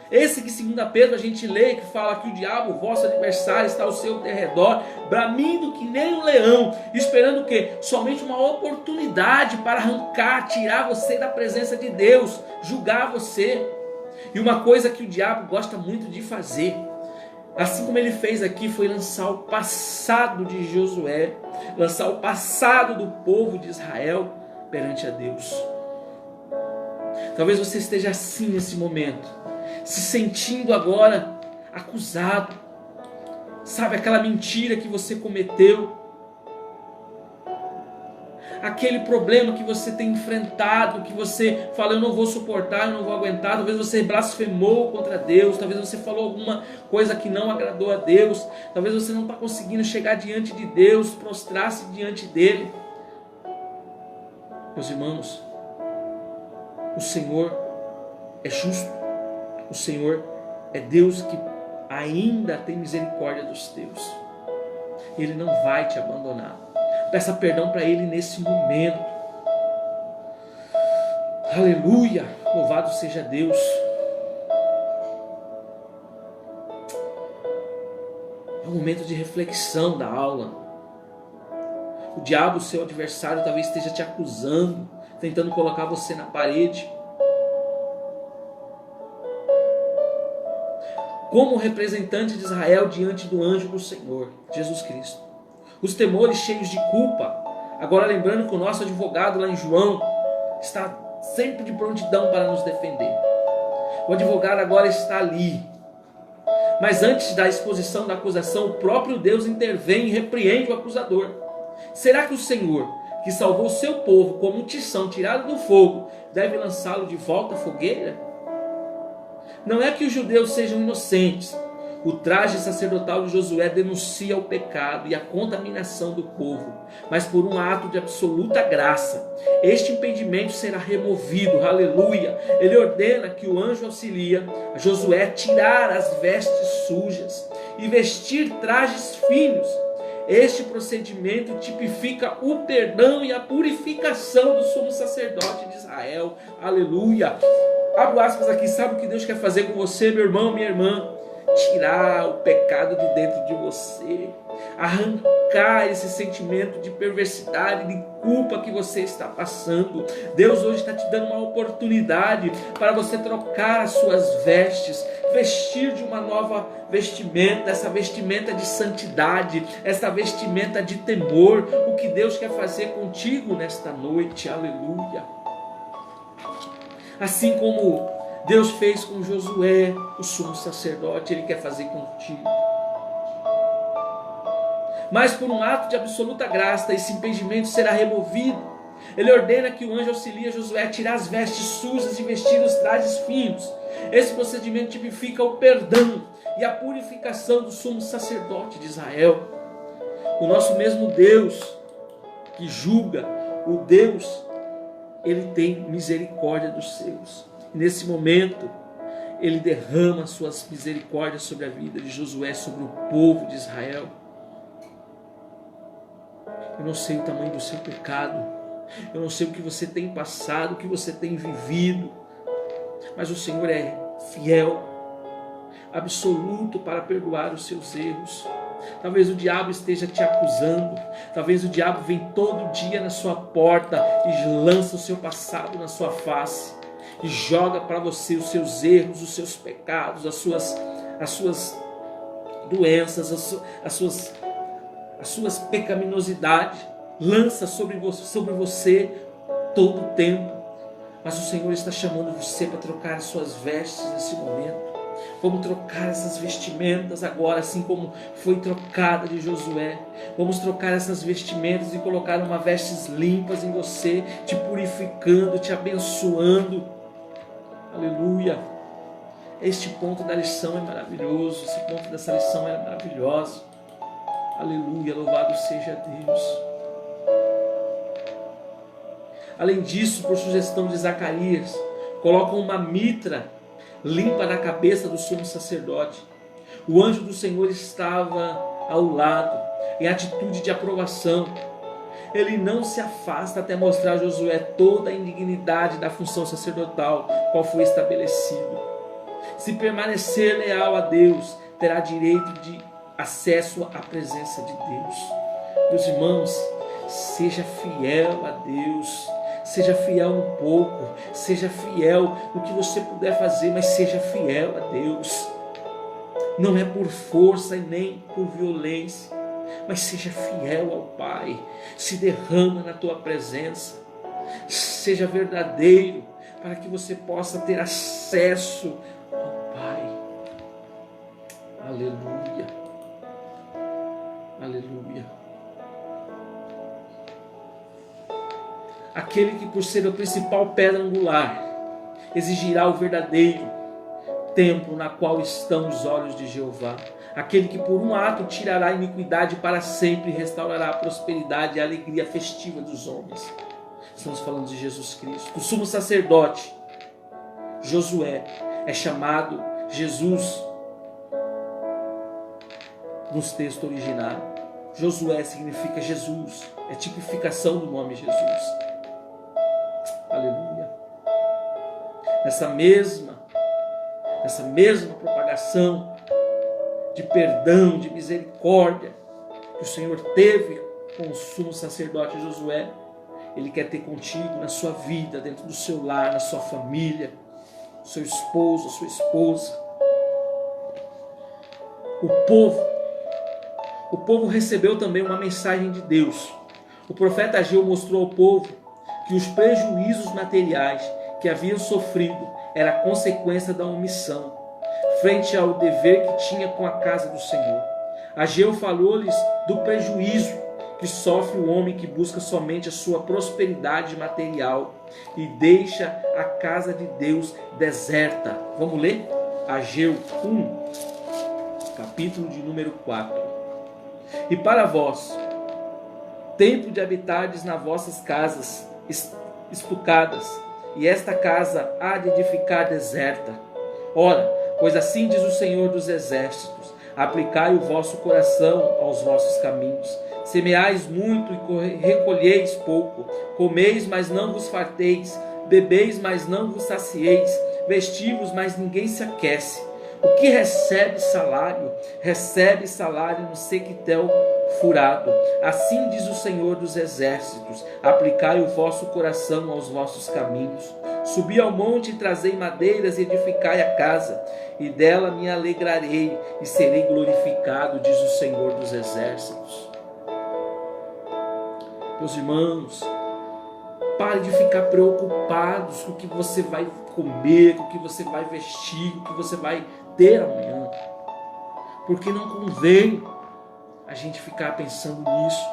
Esse que, segundo Pedro, a gente lê, que fala que o diabo, o vosso adversário, está ao seu derredor, bramindo que nem um leão, esperando o quê? Somente uma oportunidade para arrancar, tirar você da presença de Deus, julgar você. E uma coisa que o diabo gosta muito de fazer, assim como ele fez aqui, foi lançar o passado de Josué, lançar o passado do povo de Israel perante a Deus. Talvez você esteja assim nesse momento, se sentindo agora acusado, sabe, aquela mentira que você cometeu, aquele problema que você tem enfrentado, que você fala: eu não vou suportar, eu não vou aguentar. Talvez você blasfemou contra Deus, talvez você falou alguma coisa que não agradou a Deus, talvez você não está conseguindo chegar diante de Deus, prostrar-se diante dele. Meus irmãos, o Senhor é justo. O Senhor é Deus que ainda tem misericórdia dos teus. Ele não vai te abandonar. Peça perdão para Ele nesse momento. Aleluia! Louvado seja Deus. É um momento de reflexão da aula. O diabo, seu adversário, talvez esteja te acusando, tentando colocar você na parede. Como representante de Israel diante do anjo do Senhor, Jesus Cristo. Os temores cheios de culpa. Agora lembrando que o nosso advogado lá em João está sempre de prontidão para nos defender. O advogado agora está ali. Mas antes da exposição da acusação, o próprio Deus intervém e repreende o acusador. Será que o Senhor, que salvou o seu povo como um tição tirado do fogo, deve lançá-lo de volta à fogueira? Não é que os judeus sejam inocentes. O traje sacerdotal de Josué denuncia o pecado e a contaminação do povo, mas por um ato de absoluta graça, este impedimento será removido, aleluia. Ele ordena que o anjo auxilia a Josué tirar as vestes sujas e vestir trajes finos. Este procedimento tipifica o perdão e a purificação do sumo sacerdote de Israel, aleluia. Abro aspas aqui, sabe o que Deus quer fazer com você, meu irmão, minha irmã? Tirar o pecado de dentro de você, arrancar esse sentimento de perversidade, de culpa que você está passando. Deus hoje está te dando uma oportunidade para você trocar as suas vestes, vestir de uma nova vestimenta, essa vestimenta de santidade, essa vestimenta de temor. O que Deus quer fazer contigo nesta noite, aleluia. Assim como Deus fez com Josué, o sumo sacerdote, Ele quer fazer contigo. Mas por um ato de absoluta graça, esse impedimento será removido. Ele ordena que o anjo auxilie Josué a tirar as vestes sujas e vestir os trajes finos. Esse procedimento tipifica o perdão e a purificação do sumo sacerdote de Israel. O nosso mesmo Deus que julga, o Deus, Ele tem misericórdia dos seus. Nesse momento, Ele derrama suas misericórdias sobre a vida de Josué, sobre o povo de Israel. Eu não sei o tamanho do seu pecado, eu não sei o que você tem passado, o que você tem vivido, mas o Senhor é fiel, absoluto para perdoar os seus erros. Talvez o diabo esteja te acusando, talvez o diabo vem todo dia na sua porta e lança o seu passado na sua face e joga para você os seus erros, os seus pecados, as suas doenças, as suas pecaminosidades, lança sobre você todo o tempo. Mas o Senhor está chamando você para trocar as suas vestes nesse momento. Vamos trocar essas vestimentas agora, assim como foi trocada de Josué. Vamos trocar essas vestimentas e colocar uma vestes limpas em você, te purificando, te abençoando. Aleluia. Este ponto da lição é maravilhoso. Esse ponto dessa lição é maravilhoso. Aleluia, louvado seja Deus. Além disso, por sugestão de Zacarias, colocam uma mitra limpa na cabeça do sumo sacerdote. O anjo do Senhor estava ao lado, em atitude de aprovação. Ele não se afasta até mostrar a Josué toda a indignidade da função sacerdotal, qual foi estabelecido. Se permanecer leal a Deus, terá direito de acesso à presença de Deus. Meus irmãos, seja fiel a Deus. Seja fiel um pouco, seja fiel no que você puder fazer, mas seja fiel a Deus. Não é por força e nem por violência, mas seja fiel ao Pai. Se derrama na tua presença. Seja verdadeiro para que você possa ter acesso ao Pai. Aleluia. Aleluia. Aquele que, por ser a principal pedra angular, exigirá o verdadeiro templo na qual estão os olhos de Jeová. Aquele que por um ato tirará a iniquidade para sempre e restaurará a prosperidade e a alegria festiva dos homens. Estamos falando de Jesus Cristo. O sumo sacerdote, Josué, é chamado Jesus nos textos originais. Josué significa Jesus, é tipificação do nome Jesus. Aleluia. Nessa mesma propagação de perdão, de misericórdia que o Senhor teve com o sumo sacerdote Josué. Ele quer ter contigo na sua vida, dentro do seu lar, na sua família, seu esposo, sua esposa. O povo recebeu também uma mensagem de Deus. O profeta Ageu mostrou ao povo que os prejuízos materiais que haviam sofrido era consequência da omissão, frente ao dever que tinha com a casa do Senhor. Ageu falou-lhes do prejuízo que sofre o homem que busca somente a sua prosperidade material e deixa a casa de Deus deserta. Vamos ler? Ageu 1, capítulo de número 4. E para vós, tempo de habitardes nas vossas casas estucadas, e esta casa há de edificar deserta. Ora, pois assim diz o Senhor dos Exércitos: aplicai o vosso coração aos vossos caminhos. Semeais muito e recolheis pouco. Comeis, mas não vos farteis. Bebeis, mas não vos sacieis. Vestivos, mas ninguém se aquece. O que recebe salário no sequitel furado. Assim diz o Senhor dos Exércitos: aplicai o vosso coração aos vossos caminhos. Subi ao monte e trazei madeiras e edificai a casa, e dela me alegrarei e serei glorificado, diz o Senhor dos Exércitos. Meus irmãos, pare de ficar preocupados com o que você vai comer, com o que você vai vestir, com o que você vai ter amanhã. Porque não convém a gente ficar pensando nisso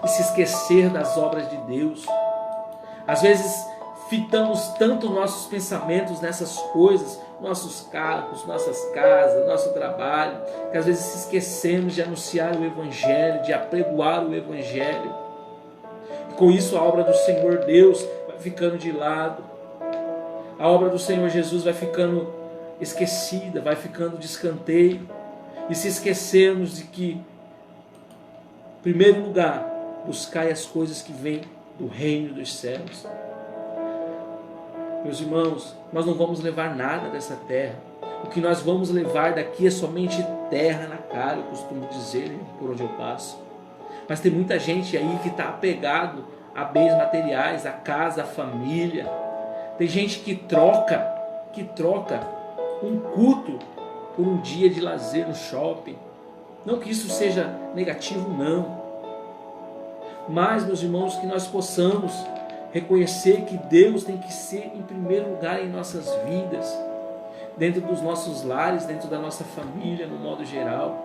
e se esquecer das obras de Deus. Às vezes fitamos tanto nossos pensamentos nessas coisas, nossos carros, nossas casas, nosso trabalho, que às vezes se esquecemos de anunciar o Evangelho, de apregoar o Evangelho. E com isso a obra do Senhor Deus vai ficando de lado. A obra do Senhor Jesus vai ficando esquecida, vai ficando de escanteio. E se esquecemos de que, em primeiro lugar, buscai as coisas que vêm do reino dos céus. Meus irmãos, nós não vamos levar nada dessa terra. O que nós vamos levar daqui é somente terra na cara, eu costumo dizer, né, por onde eu passo. Mas tem muita gente aí que está apegado a bens materiais, a casa, a família. Tem gente que troca um culto por um dia de lazer no shopping. Não que isso seja negativo, não. Mas, meus irmãos, que nós possamos reconhecer que Deus tem que ser em primeiro lugar em nossas vidas, dentro dos nossos lares, dentro da nossa família, no modo geral.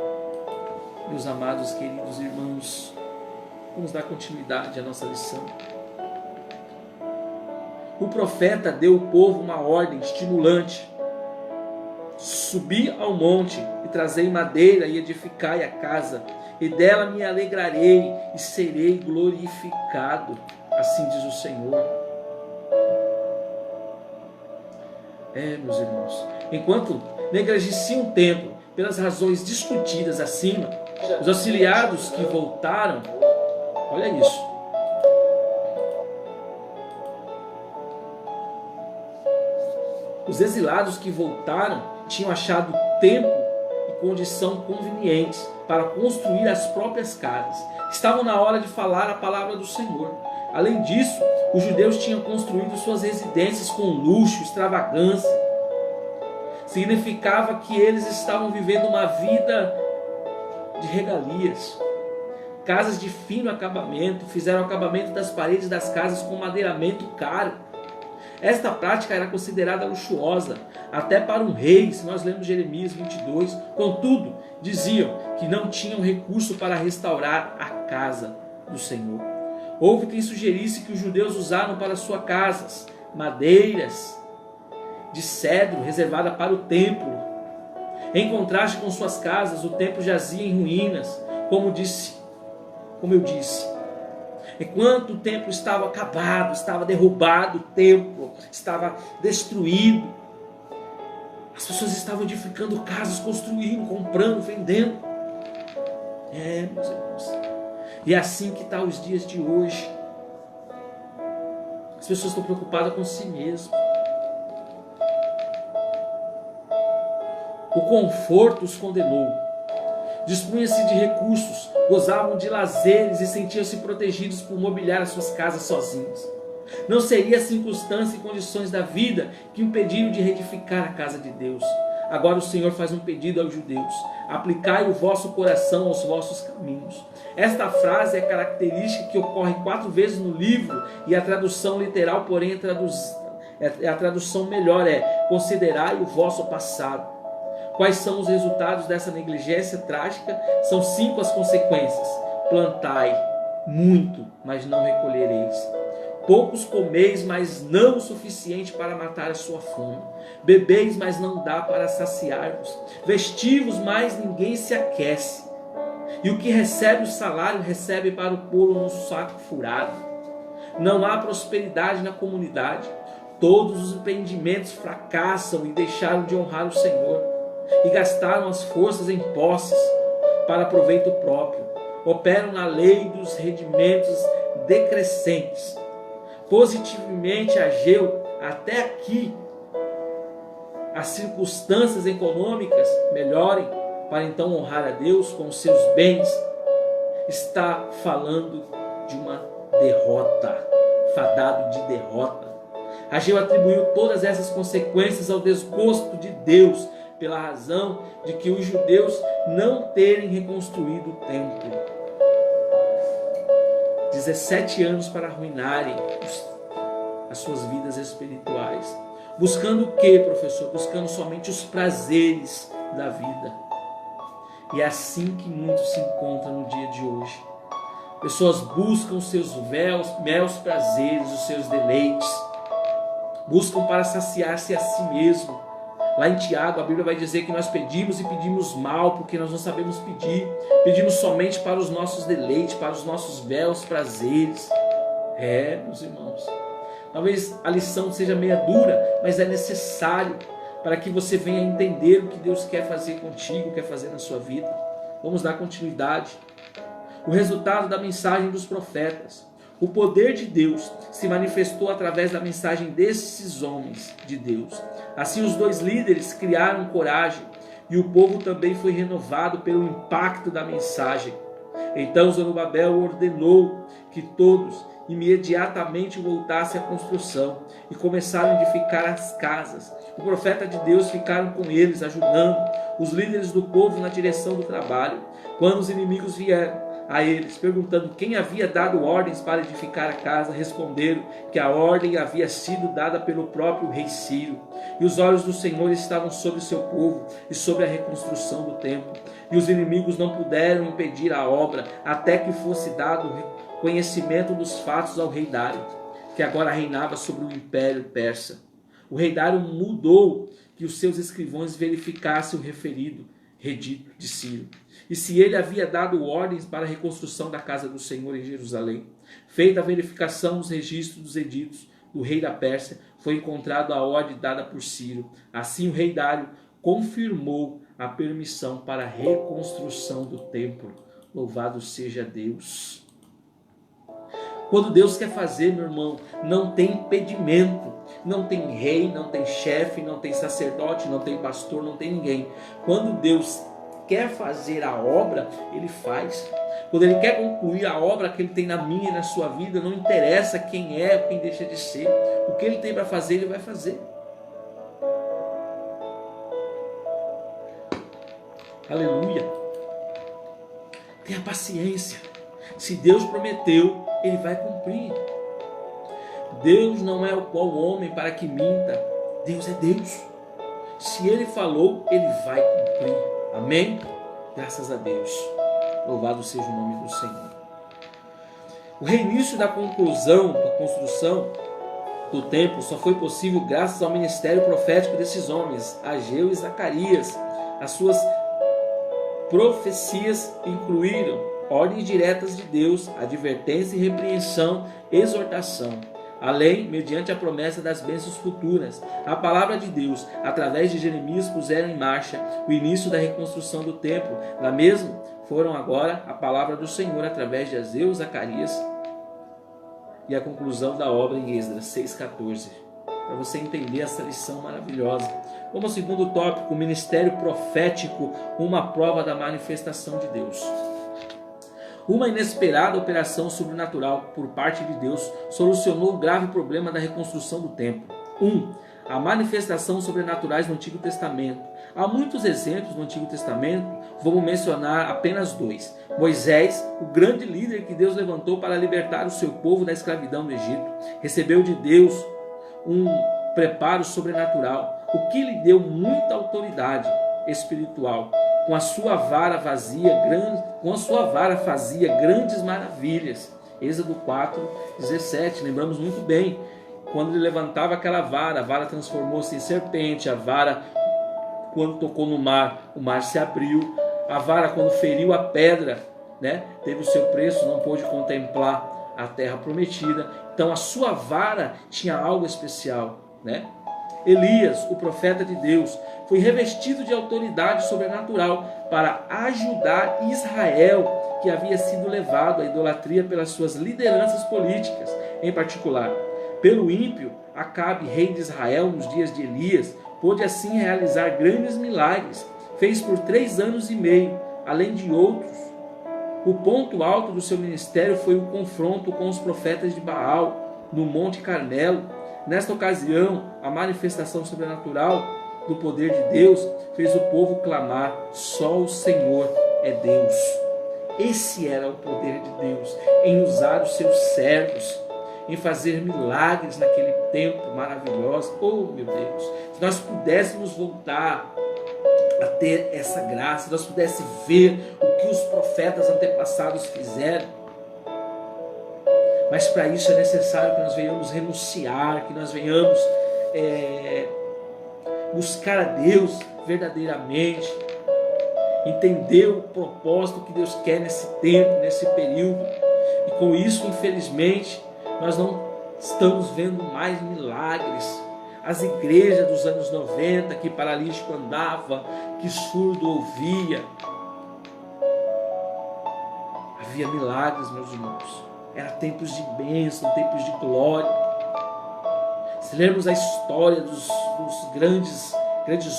Meus amados, queridos irmãos, vamos dar continuidade à nossa lição. O profeta deu ao povo uma ordem estimulante: subi ao monte e trazei madeira e edificai a casa, e dela me alegrarei e serei glorificado. Assim diz o Senhor. Meus irmãos, enquanto negligenciam o templo pelas razões discutidas acima, os auxiliados que voltaram, olha isso, os exilados que voltaram tinham achado tempo e condição convenientes para construir as próprias casas. Estavam na hora de falar a palavra do Senhor. Além disso, os judeus tinham construído suas residências com luxo, extravagância. Significava que eles estavam vivendo uma vida de regalias. Casas de fino acabamento, fizeram o acabamento das paredes das casas com madeiramento caro. Esta prática era considerada luxuosa, até para um rei, se nós lemos Jeremias 22. Contudo, diziam que não tinham recurso para restaurar a casa do Senhor. Houve quem sugerisse que os judeus usaram para suas casas madeiras de cedro reservada para o templo. Em contraste com suas casas, o templo jazia em ruínas, como eu disse. Enquanto o templo estava acabado, estava derrubado, o templo estava destruído, as pessoas estavam edificando casas, construindo, comprando, vendendo. Meus irmãos, e é assim que está os dias de hoje. As pessoas estão preocupadas com si mesmas. O conforto os condenou. dispunham-se de recursos, gozavam de lazeres e sentiam-se protegidos por mobiliar as suas casas sozinhos. Não seria a circunstância e condições da vida que impediram de reedificar a casa de Deus. Agora o Senhor faz um pedido aos judeus: aplicai o vosso coração aos vossos caminhos. Esta frase é característica que ocorre 4 vezes no livro, e a tradução literal, porém, a tradução melhor é: considerai o vosso passado. Quais são os resultados dessa negligência trágica? São 5 as consequências. Plantai muito, mas não recolhereis. Poucos comeis, mas não o suficiente para matar a sua fome. Bebeis, mas não dá para saciar-vos. Vestivos, mas ninguém se aquece. E o que recebe o salário, recebe para o pô-lo num saco furado. Não há prosperidade na comunidade. Todos os empreendimentos fracassam e deixaram de honrar o Senhor. E gastaram as forças em posses para proveito próprio. Operam na lei dos rendimentos decrescentes. Positivamente Ageu, até aqui, as circunstâncias econômicas melhorem para então honrar a Deus com os seus bens, está falando de uma derrota, fadado de derrota. Ageu atribuiu todas essas consequências ao desgosto de Deus, pela razão de que os judeus não terem reconstruído o templo. 17 anos para arruinarem as suas vidas espirituais. Buscando o que, professor? Buscando somente os prazeres da vida. E é assim que muitos se encontram no dia de hoje. Pessoas buscam os seus meros prazeres, os seus deleites. Buscam para saciar-se a si mesmo. Lá em Tiago, a Bíblia vai dizer que nós pedimos e pedimos mal, porque nós não sabemos pedir. Pedimos somente para os nossos deleites, para os nossos belos prazeres. Meus irmãos, talvez a lição seja meia dura, mas é necessário para que você venha entender o que Deus quer fazer contigo, quer fazer na sua vida. Vamos dar continuidade. O resultado da mensagem dos profetas. O poder de Deus se manifestou através da mensagem desses homens de Deus. Assim os 2 líderes criaram coragem e o povo também foi renovado pelo impacto da mensagem. Então Zorobabel ordenou que todos imediatamente voltassem à construção e começaram a edificar as casas. O profeta de Deus ficaram com eles, ajudando os líderes do povo na direção do trabalho. Quando os inimigos vieram a eles, perguntando quem havia dado ordens para edificar a casa, responderam que a ordem havia sido dada pelo próprio rei Ciro. E os olhos do Senhor estavam sobre o seu povo e sobre a reconstrução do templo. E os inimigos não puderam impedir a obra, até que fosse dado conhecimento dos fatos ao rei Dário, que agora reinava sobre o império persa. O rei Dário mudou que os seus escrivãos verificassem o referido redito de Ciro. E se ele havia dado ordens para a reconstrução da casa do Senhor em Jerusalém. Feita a verificação dos registros dos editos do rei da Pérsia, foi encontrado a ordem dada por Ciro. Assim o rei Dário confirmou a permissão para a reconstrução do templo. Louvado seja Deus. Quando Deus quer fazer, meu irmão, não tem impedimento. Não tem rei, não tem chefe, não tem sacerdote, não tem pastor, não tem ninguém. Quando Deus quer fazer a obra, Ele faz. Quando Ele quer concluir a obra que Ele tem na minha e na sua vida, não interessa quem é ou quem deixa de ser. O que Ele tem para fazer, Ele vai fazer. Aleluia. Tenha paciência. Se Deus prometeu, Ele vai cumprir. Deus não é o qual homem para que minta. Deus é Deus. Se Ele falou, Ele vai cumprir. Amém? Graças a Deus. Louvado seja o nome do Senhor. O reinício da conclusão da construção do templo só foi possível graças ao ministério profético desses homens, Ageu e Zacarias. As suas profecias incluíram ordens diretas de Deus, advertência e repreensão, exortação. Além, mediante a promessa das bênçãos futuras, a palavra de Deus, através de Jeremias, puseram em marcha o início da reconstrução do templo. Na mesma, foram agora a palavra do Senhor através de Ageu e Zacarias e a conclusão da obra em Esdras 6,14. para você entender essa lição maravilhosa. Vamos ao segundo tópico, o ministério profético, uma prova da manifestação de Deus. Uma inesperada operação sobrenatural por parte de Deus solucionou o grave problema da reconstrução do templo. 1. A manifestação sobrenaturais no Antigo Testamento. Há muitos exemplos no Antigo Testamento, vamos mencionar apenas 2. Moisés, o grande líder que Deus levantou para libertar o seu povo da escravidão do Egito, recebeu de Deus um preparo sobrenatural, o que lhe deu muita autoridade espiritual. Com a sua vara fazia grandes maravilhas. Êxodo 4:17, lembramos muito bem. Quando ele levantava aquela vara, a vara transformou-se em serpente, a vara, quando tocou no mar, o mar se abriu, a vara, quando feriu a pedra, teve o seu preço, não pôde contemplar a terra prometida. Então a sua vara tinha algo especial, Elias, o profeta de Deus, foi revestido de autoridade sobrenatural para ajudar Israel, que havia sido levado à idolatria pelas suas lideranças políticas, em particular. Pelo ímpio, Acabe, rei de Israel, nos dias de Elias, pôde assim realizar grandes milagres. Fez por 3 anos e meio, além de outros. O ponto alto do seu ministério foi o confronto com os profetas de Baal, no Monte Carmelo. Nesta ocasião, a manifestação sobrenatural do poder de Deus fez o povo clamar: só o Senhor é Deus. Esse era o poder de Deus, em usar os seus servos, em fazer milagres naquele tempo maravilhoso. Oh, meu Deus, se nós pudéssemos voltar a ter essa graça, se nós pudéssemos ver o que os profetas antepassados fizeram. Mas para isso é necessário que nós venhamos renunciar, que nós venhamos buscar a Deus verdadeiramente, entender o propósito que Deus quer nesse tempo, nesse período. E com isso, infelizmente, nós não estamos vendo mais milagres. As igrejas dos anos 90, que paralítico andava, que surdo ouvia. Havia milagres, meus irmãos. Eram tempos de bênção, tempos de glória. Se lermos a história dos grandes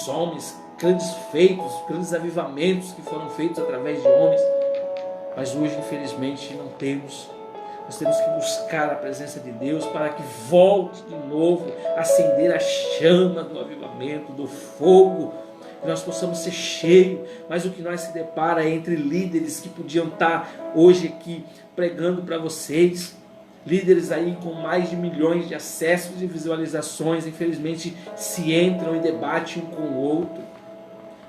homens, grandes feitos, grandes avivamentos que foram feitos através de homens, mas hoje, infelizmente, não temos. Nós temos que buscar a presença de Deus para que volte de novo a acender a chama do avivamento, do fogo, que nós possamos ser cheios. Mas o que nós se depara é entre líderes que podiam estar hoje aqui pregando para vocês, líderes aí com mais de milhões de acessos e visualizações, infelizmente se entram e debatem um com o outro,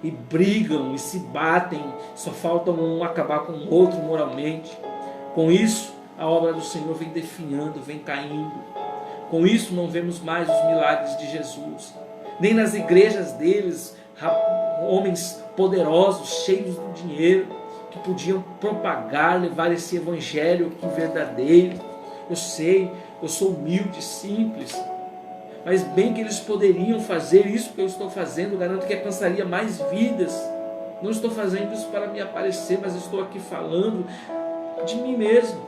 e brigam e se batem, só falta um acabar com o outro moralmente. Com isso, a obra do Senhor vem definhando, vem caindo. Com isso não vemos mais os milagres de Jesus, nem nas igrejas deles, homens poderosos, cheios de dinheiro, que podiam propagar, levar esse evangelho aqui verdadeiro. Eu sei, eu sou humilde, simples, mas bem que eles poderiam fazer isso que eu estou fazendo, garanto que alcançaria mais vidas. Não estou fazendo isso para me aparecer, mas estou aqui falando de mim mesmo.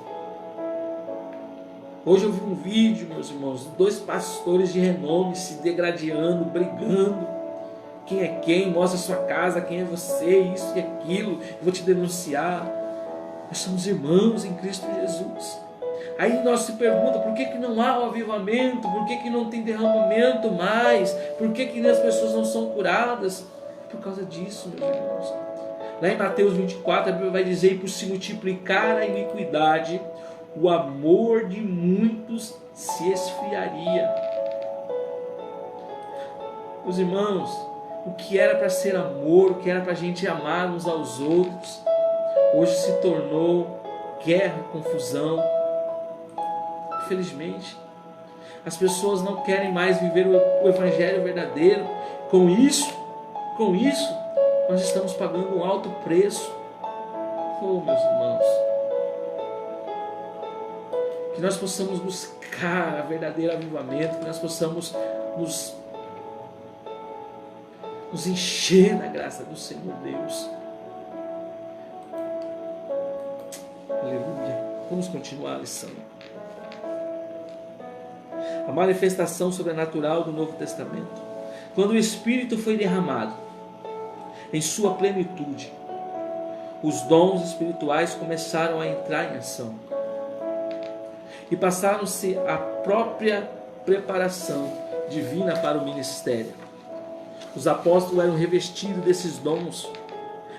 Hoje eu vi um vídeo, meus irmãos, 2 pastores de renome se degradando, brigando. Quem é quem? Mostra a sua casa, quem é você, isso e aquilo, eu vou te denunciar. Nós somos irmãos em Cristo Jesus. Aí nós se pergunta, por que não há o avivamento? Por que não tem derramamento mais? Por que as pessoas não são curadas? Por causa disso, meus irmãos. Lá em Mateus 24, a Bíblia vai dizer: e por se multiplicar a iniquidade, o amor de muitos se esfriaria. Meus irmãos, o que era para ser amor, o que era para a gente amar uns aos outros, hoje se tornou guerra, confusão. Infelizmente, as pessoas não querem mais viver o evangelho verdadeiro. Com isso, nós estamos pagando um alto preço. Oh, meus irmãos, que nós possamos buscar a verdadeira avivamento, que nós possamos nos encher da graça do Senhor Deus. Aleluia. Vamos continuar a lição. A a manifestação sobrenatural do Novo Testamento. Quando o Espírito foi derramado em sua plenitude, os dons espirituais começaram a entrar em ação e passaram-se a própria preparação divina para o ministério. Os apóstolos eram revestidos desses dons,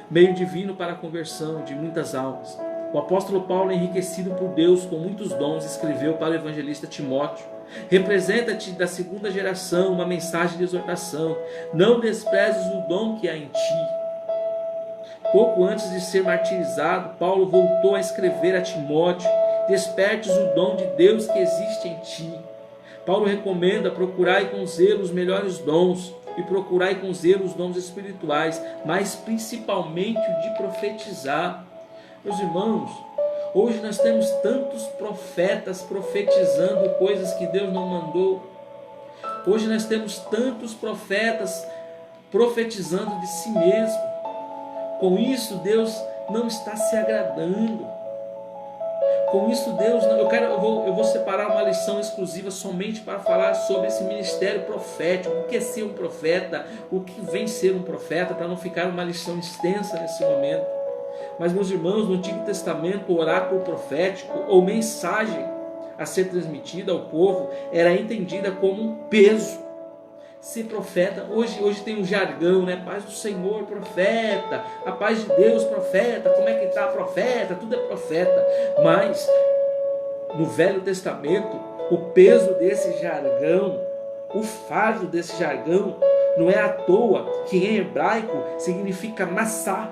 meio divino para a conversão de muitas almas. O apóstolo Paulo, enriquecido por Deus com muitos dons, escreveu para o evangelista Timóteo: representa-te da segunda geração uma mensagem de exortação. Não desprezes o dom que há em ti. Pouco antes de ser martirizado, Paulo voltou a escrever a Timóteo: despertes o dom de Deus que existe em ti. Paulo recomenda: procurai com zelo os melhores dons, e procurai com zelo os dons espirituais, mas principalmente o de profetizar. Meus irmãos, hoje nós temos tantos profetas profetizando coisas que Deus não mandou. Hoje nós temos tantos profetas profetizando de si mesmo. Com isso, Deus não está se agradando. Com isso, Deus não... Eu vou separar uma lição exclusiva somente para falar sobre esse ministério profético. O que é ser um profeta? O que vem ser um profeta? Para não ficar uma lição extensa nesse momento. Mas, meus irmãos, no Antigo Testamento, o oráculo profético ou mensagem a ser transmitida ao povo era entendida como um peso. Ser profeta, hoje tem um jargão, né? Paz do Senhor, profeta. A paz de Deus, profeta. Como é que está, profeta? Tudo é profeta. Mas no Velho Testamento, o peso desse jargão, o fardo desse jargão, não é à toa que em hebraico significa massá,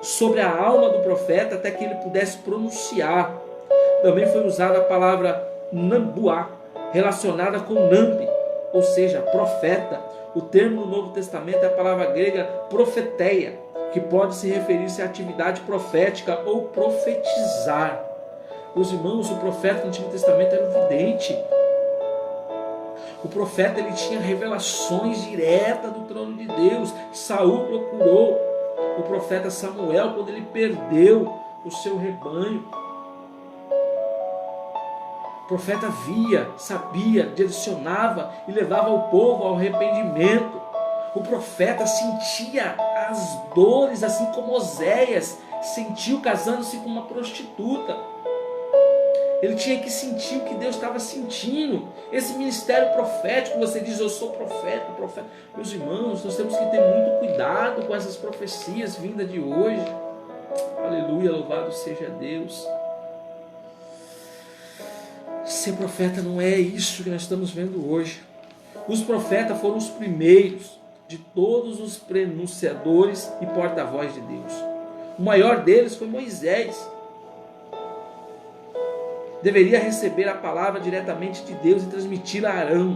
sobre a alma do profeta até que ele pudesse pronunciar. Também foi usada a palavra nambuá, relacionada com nambi, ou seja, profeta. O termo no Novo Testamento é a palavra grega profeteia, que pode se referir-se à atividade profética ou profetizar. Meus irmãos, o profeta no Antigo Testamento era um vidente. O profeta, ele tinha revelações diretas do trono de Deus. Saul procurou o profeta Samuel quando ele perdeu o seu rebanho. O profeta via, sabia, direcionava e levava o povo ao arrependimento. O profeta sentia as dores, assim como Oséias sentiu casando-se com uma prostituta. Ele tinha que sentir o que Deus estava sentindo. Esse ministério profético, você diz: eu sou profeta, profeta. Meus irmãos, nós temos que ter muito cuidado com essas profecias vindas de hoje. Aleluia, louvado seja Deus. Ser profeta não é isso que nós estamos vendo hoje. Os profetas foram os primeiros de todos os prenunciadores e porta-voz de Deus. O maior deles foi Moisés. Deveria receber a palavra diretamente de Deus e transmiti-la a Arão,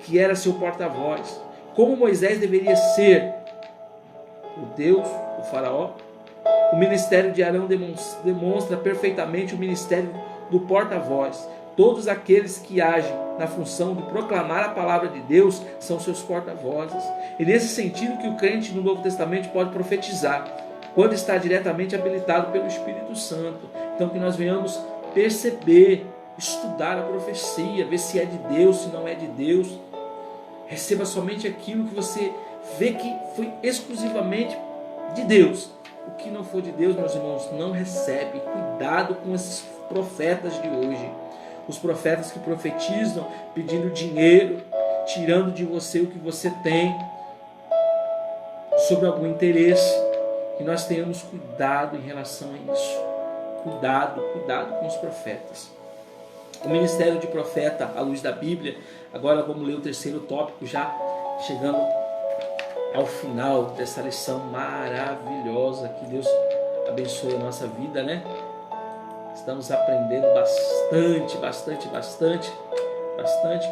que era seu porta-voz. Como Moisés deveria ser o Deus, o faraó, o ministério de Arão demonstra perfeitamente o ministério do porta-voz. Todos aqueles que agem na função de proclamar a palavra de Deus são seus porta-vozes. E nesse sentido que o crente no Novo Testamento pode profetizar, quando está diretamente habilitado pelo Espírito Santo. Então que nós venhamos perceber, estudar a profecia, ver se é de Deus, se não é de Deus. Receba somente aquilo que você vê que foi exclusivamente de Deus. O que não for de Deus, meus irmãos, não recebe. Cuidado com esses profetas de hoje. Os profetas que profetizam pedindo dinheiro, tirando de você o que você tem, sobre algum interesse. Que nós tenhamos cuidado em relação a isso. Cuidado com os profetas. O ministério de profeta à luz da Bíblia. Agora vamos ler o terceiro tópico, já chegando ao final dessa lição maravilhosa. Que Deus abençoe a nossa vida, né? Estamos aprendendo bastante,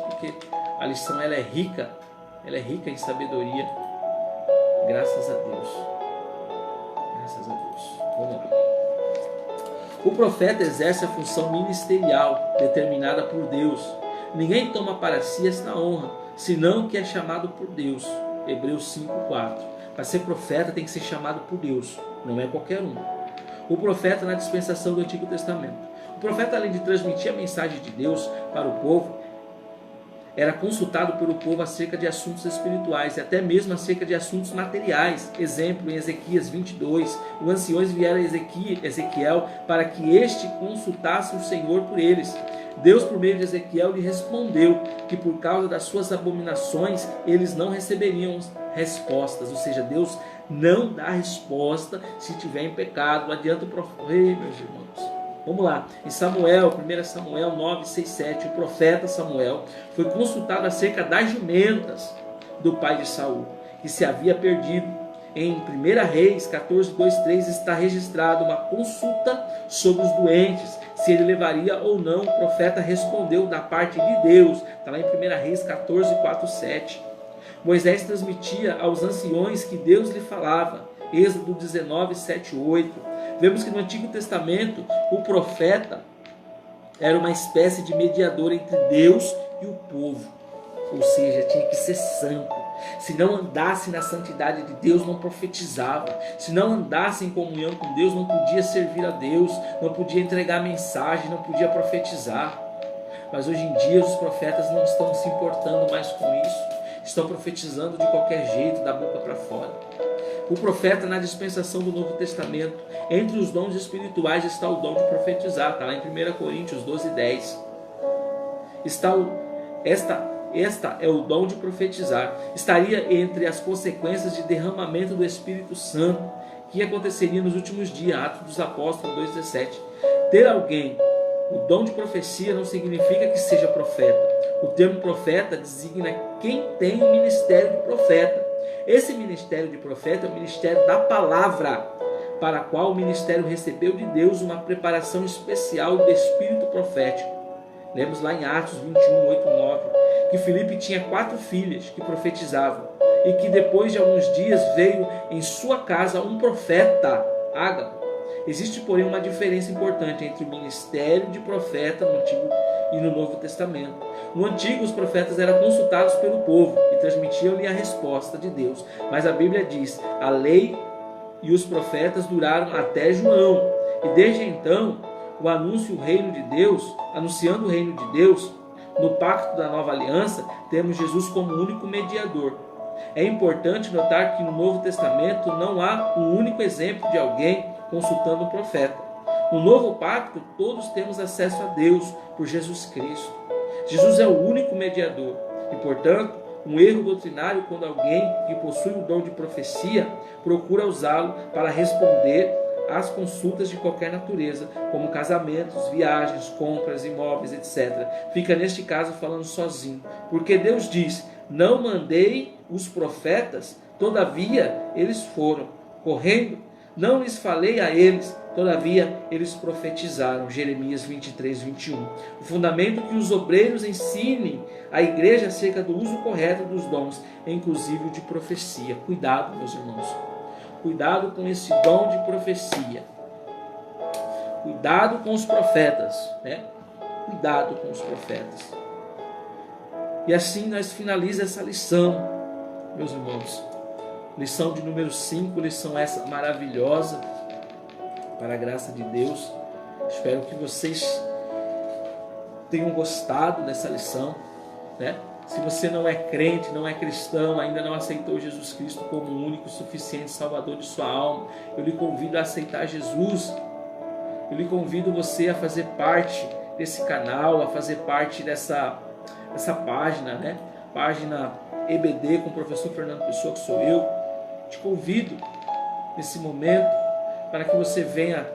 porque a lição ela é rica em sabedoria. Graças a Deus. Vamos lá. O profeta exerce a função ministerial determinada por Deus. Ninguém toma para si esta honra, senão que é chamado por Deus. Hebreus 5:4. Para ser profeta tem que ser chamado por Deus, não é qualquer um. O profeta na dispensação do Antigo Testamento. O profeta, além de transmitir a mensagem de Deus para o povo, era consultado pelo povo acerca de assuntos espirituais e até mesmo acerca de assuntos materiais. Exemplo, em Ezequias 22, os anciões vieram a Ezequiel para que este consultasse o Senhor por eles. Deus, por meio de Ezequiel, lhe respondeu que por causa das suas abominações eles não receberiam respostas. Ou seja, Deus não dá resposta se tiver em pecado. Não adianta o profeta, meus irmãos. Vamos lá, em Samuel, 1 Samuel 9, 6, 7, o profeta Samuel foi consultado acerca das jumentas do pai de Saul, que se havia perdido. Em 1 Reis 14, 2, 3 está registrado uma consulta sobre os doentes, se ele levaria ou não. O profeta respondeu da parte de Deus, está lá em 1 Reis 14, 4, 7. Moisés transmitia aos anciões que Deus lhe falava, Êxodo 19, 7, 8. Vemos que no Antigo Testamento o profeta era uma espécie de mediador entre Deus e o povo. Ou seja, tinha que ser santo. Se não andasse na santidade de Deus, não profetizava. Se não andasse em comunhão com Deus, não podia servir a Deus, não podia entregar mensagem, não podia profetizar. Mas hoje em dia os profetas não estão se importando mais com isso. Estão profetizando de qualquer jeito, da boca para fora. O profeta na dispensação do Novo Testamento, entre os dons espirituais está o dom de profetizar, está lá em 1 Coríntios 12, 10. Esta é o dom de profetizar. Estaria entre as consequências de derramamento do Espírito Santo, que aconteceria nos últimos dias, Atos dos Apóstolos 2,17. Ter alguém o dom de profecia não significa que seja profeta. O termo profeta designa quem tem o ministério de profeta. Esse ministério de profeta é o ministério da palavra, para a qual o ministério recebeu de Deus uma preparação especial do espírito profético. Lemos lá em Atos 21, 8, 9, que Filipe tinha 4 filhas que profetizavam, e que depois de alguns dias veio em sua casa um profeta, Ágabo. Existe, porém, uma diferença importante entre o ministério de profeta no Antigo e no Novo Testamento. No Antigo, os profetas eram consultados pelo povo e transmitiam-lhe a resposta de Deus. Mas a Bíblia diz, a lei e os profetas duraram até João. E desde então, o anúncio do reino de Deus, anunciando o reino de Deus, no pacto da nova aliança, temos Jesus como único mediador. É importante notar que no Novo Testamento não há um único exemplo de alguém consultando um profeta. No novo pacto, todos temos acesso a Deus por Jesus Cristo. Jesus é o único mediador e, portanto, um erro doutrinário quando alguém que possui o dom de profecia procura usá-lo para responder às consultas de qualquer natureza, como casamentos, viagens, compras, imóveis, etc. Fica neste caso falando sozinho, porque Deus diz, não mandei os profetas, todavia eles foram, correndo, não lhes falei a eles, todavia eles profetizaram. Jeremias 23, 21. O fundamento que os obreiros ensinem à igreja acerca do uso correto dos dons, inclusive o de profecia. Cuidado, meus irmãos. Cuidado com esse dom de profecia. Cuidado com os profetas, né? Cuidado com os profetas. E assim nós finalizamos essa lição, meus irmãos. Lição de número 5, lição essa maravilhosa, para a graça de Deus. Espero que vocês tenham gostado dessa lição, né? Se você não é crente, não é cristão, ainda não aceitou Jesus Cristo como o único e suficiente Salvador de sua alma, eu lhe convido a aceitar Jesus. Eu lhe convido você a fazer parte desse canal, a fazer parte dessa página, né? Página EBD com o professor Fernando Pessoa, que sou eu. Te convido nesse momento para que você venha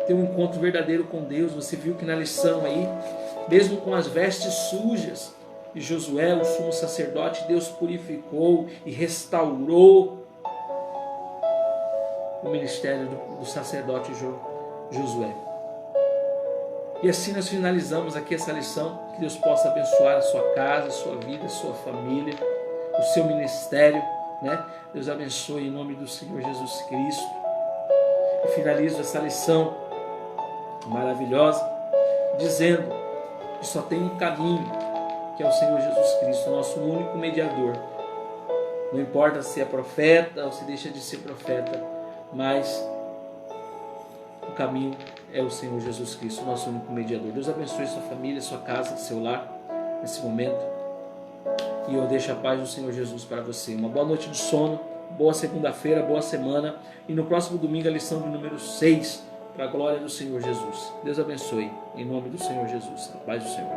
ter um encontro verdadeiro com Deus. Você viu que na lição aí, mesmo com as vestes sujas de Josué, o sumo sacerdote, Deus purificou e restaurou o ministério do sacerdote Josué. E assim nós finalizamos aqui essa lição. Que Deus possa abençoar a sua casa, a sua vida, a sua família, o seu ministério, né? Deus abençoe em nome do Senhor Jesus Cristo. E finalizo essa lição maravilhosa dizendo que só tem um caminho, que é o Senhor Jesus Cristo, nosso único mediador. Não importa se é profeta ou se deixa de ser profeta, mas o caminho é o Senhor Jesus Cristo, nosso único mediador. Deus abençoe sua família, sua casa, seu lar, nesse momento. E eu deixo a paz do Senhor Jesus para você. Uma boa noite de sono, boa segunda-feira, boa semana. E no próximo domingo a lição de número 6, para a glória do Senhor Jesus. Deus abençoe, em nome do Senhor Jesus. A paz do Senhor.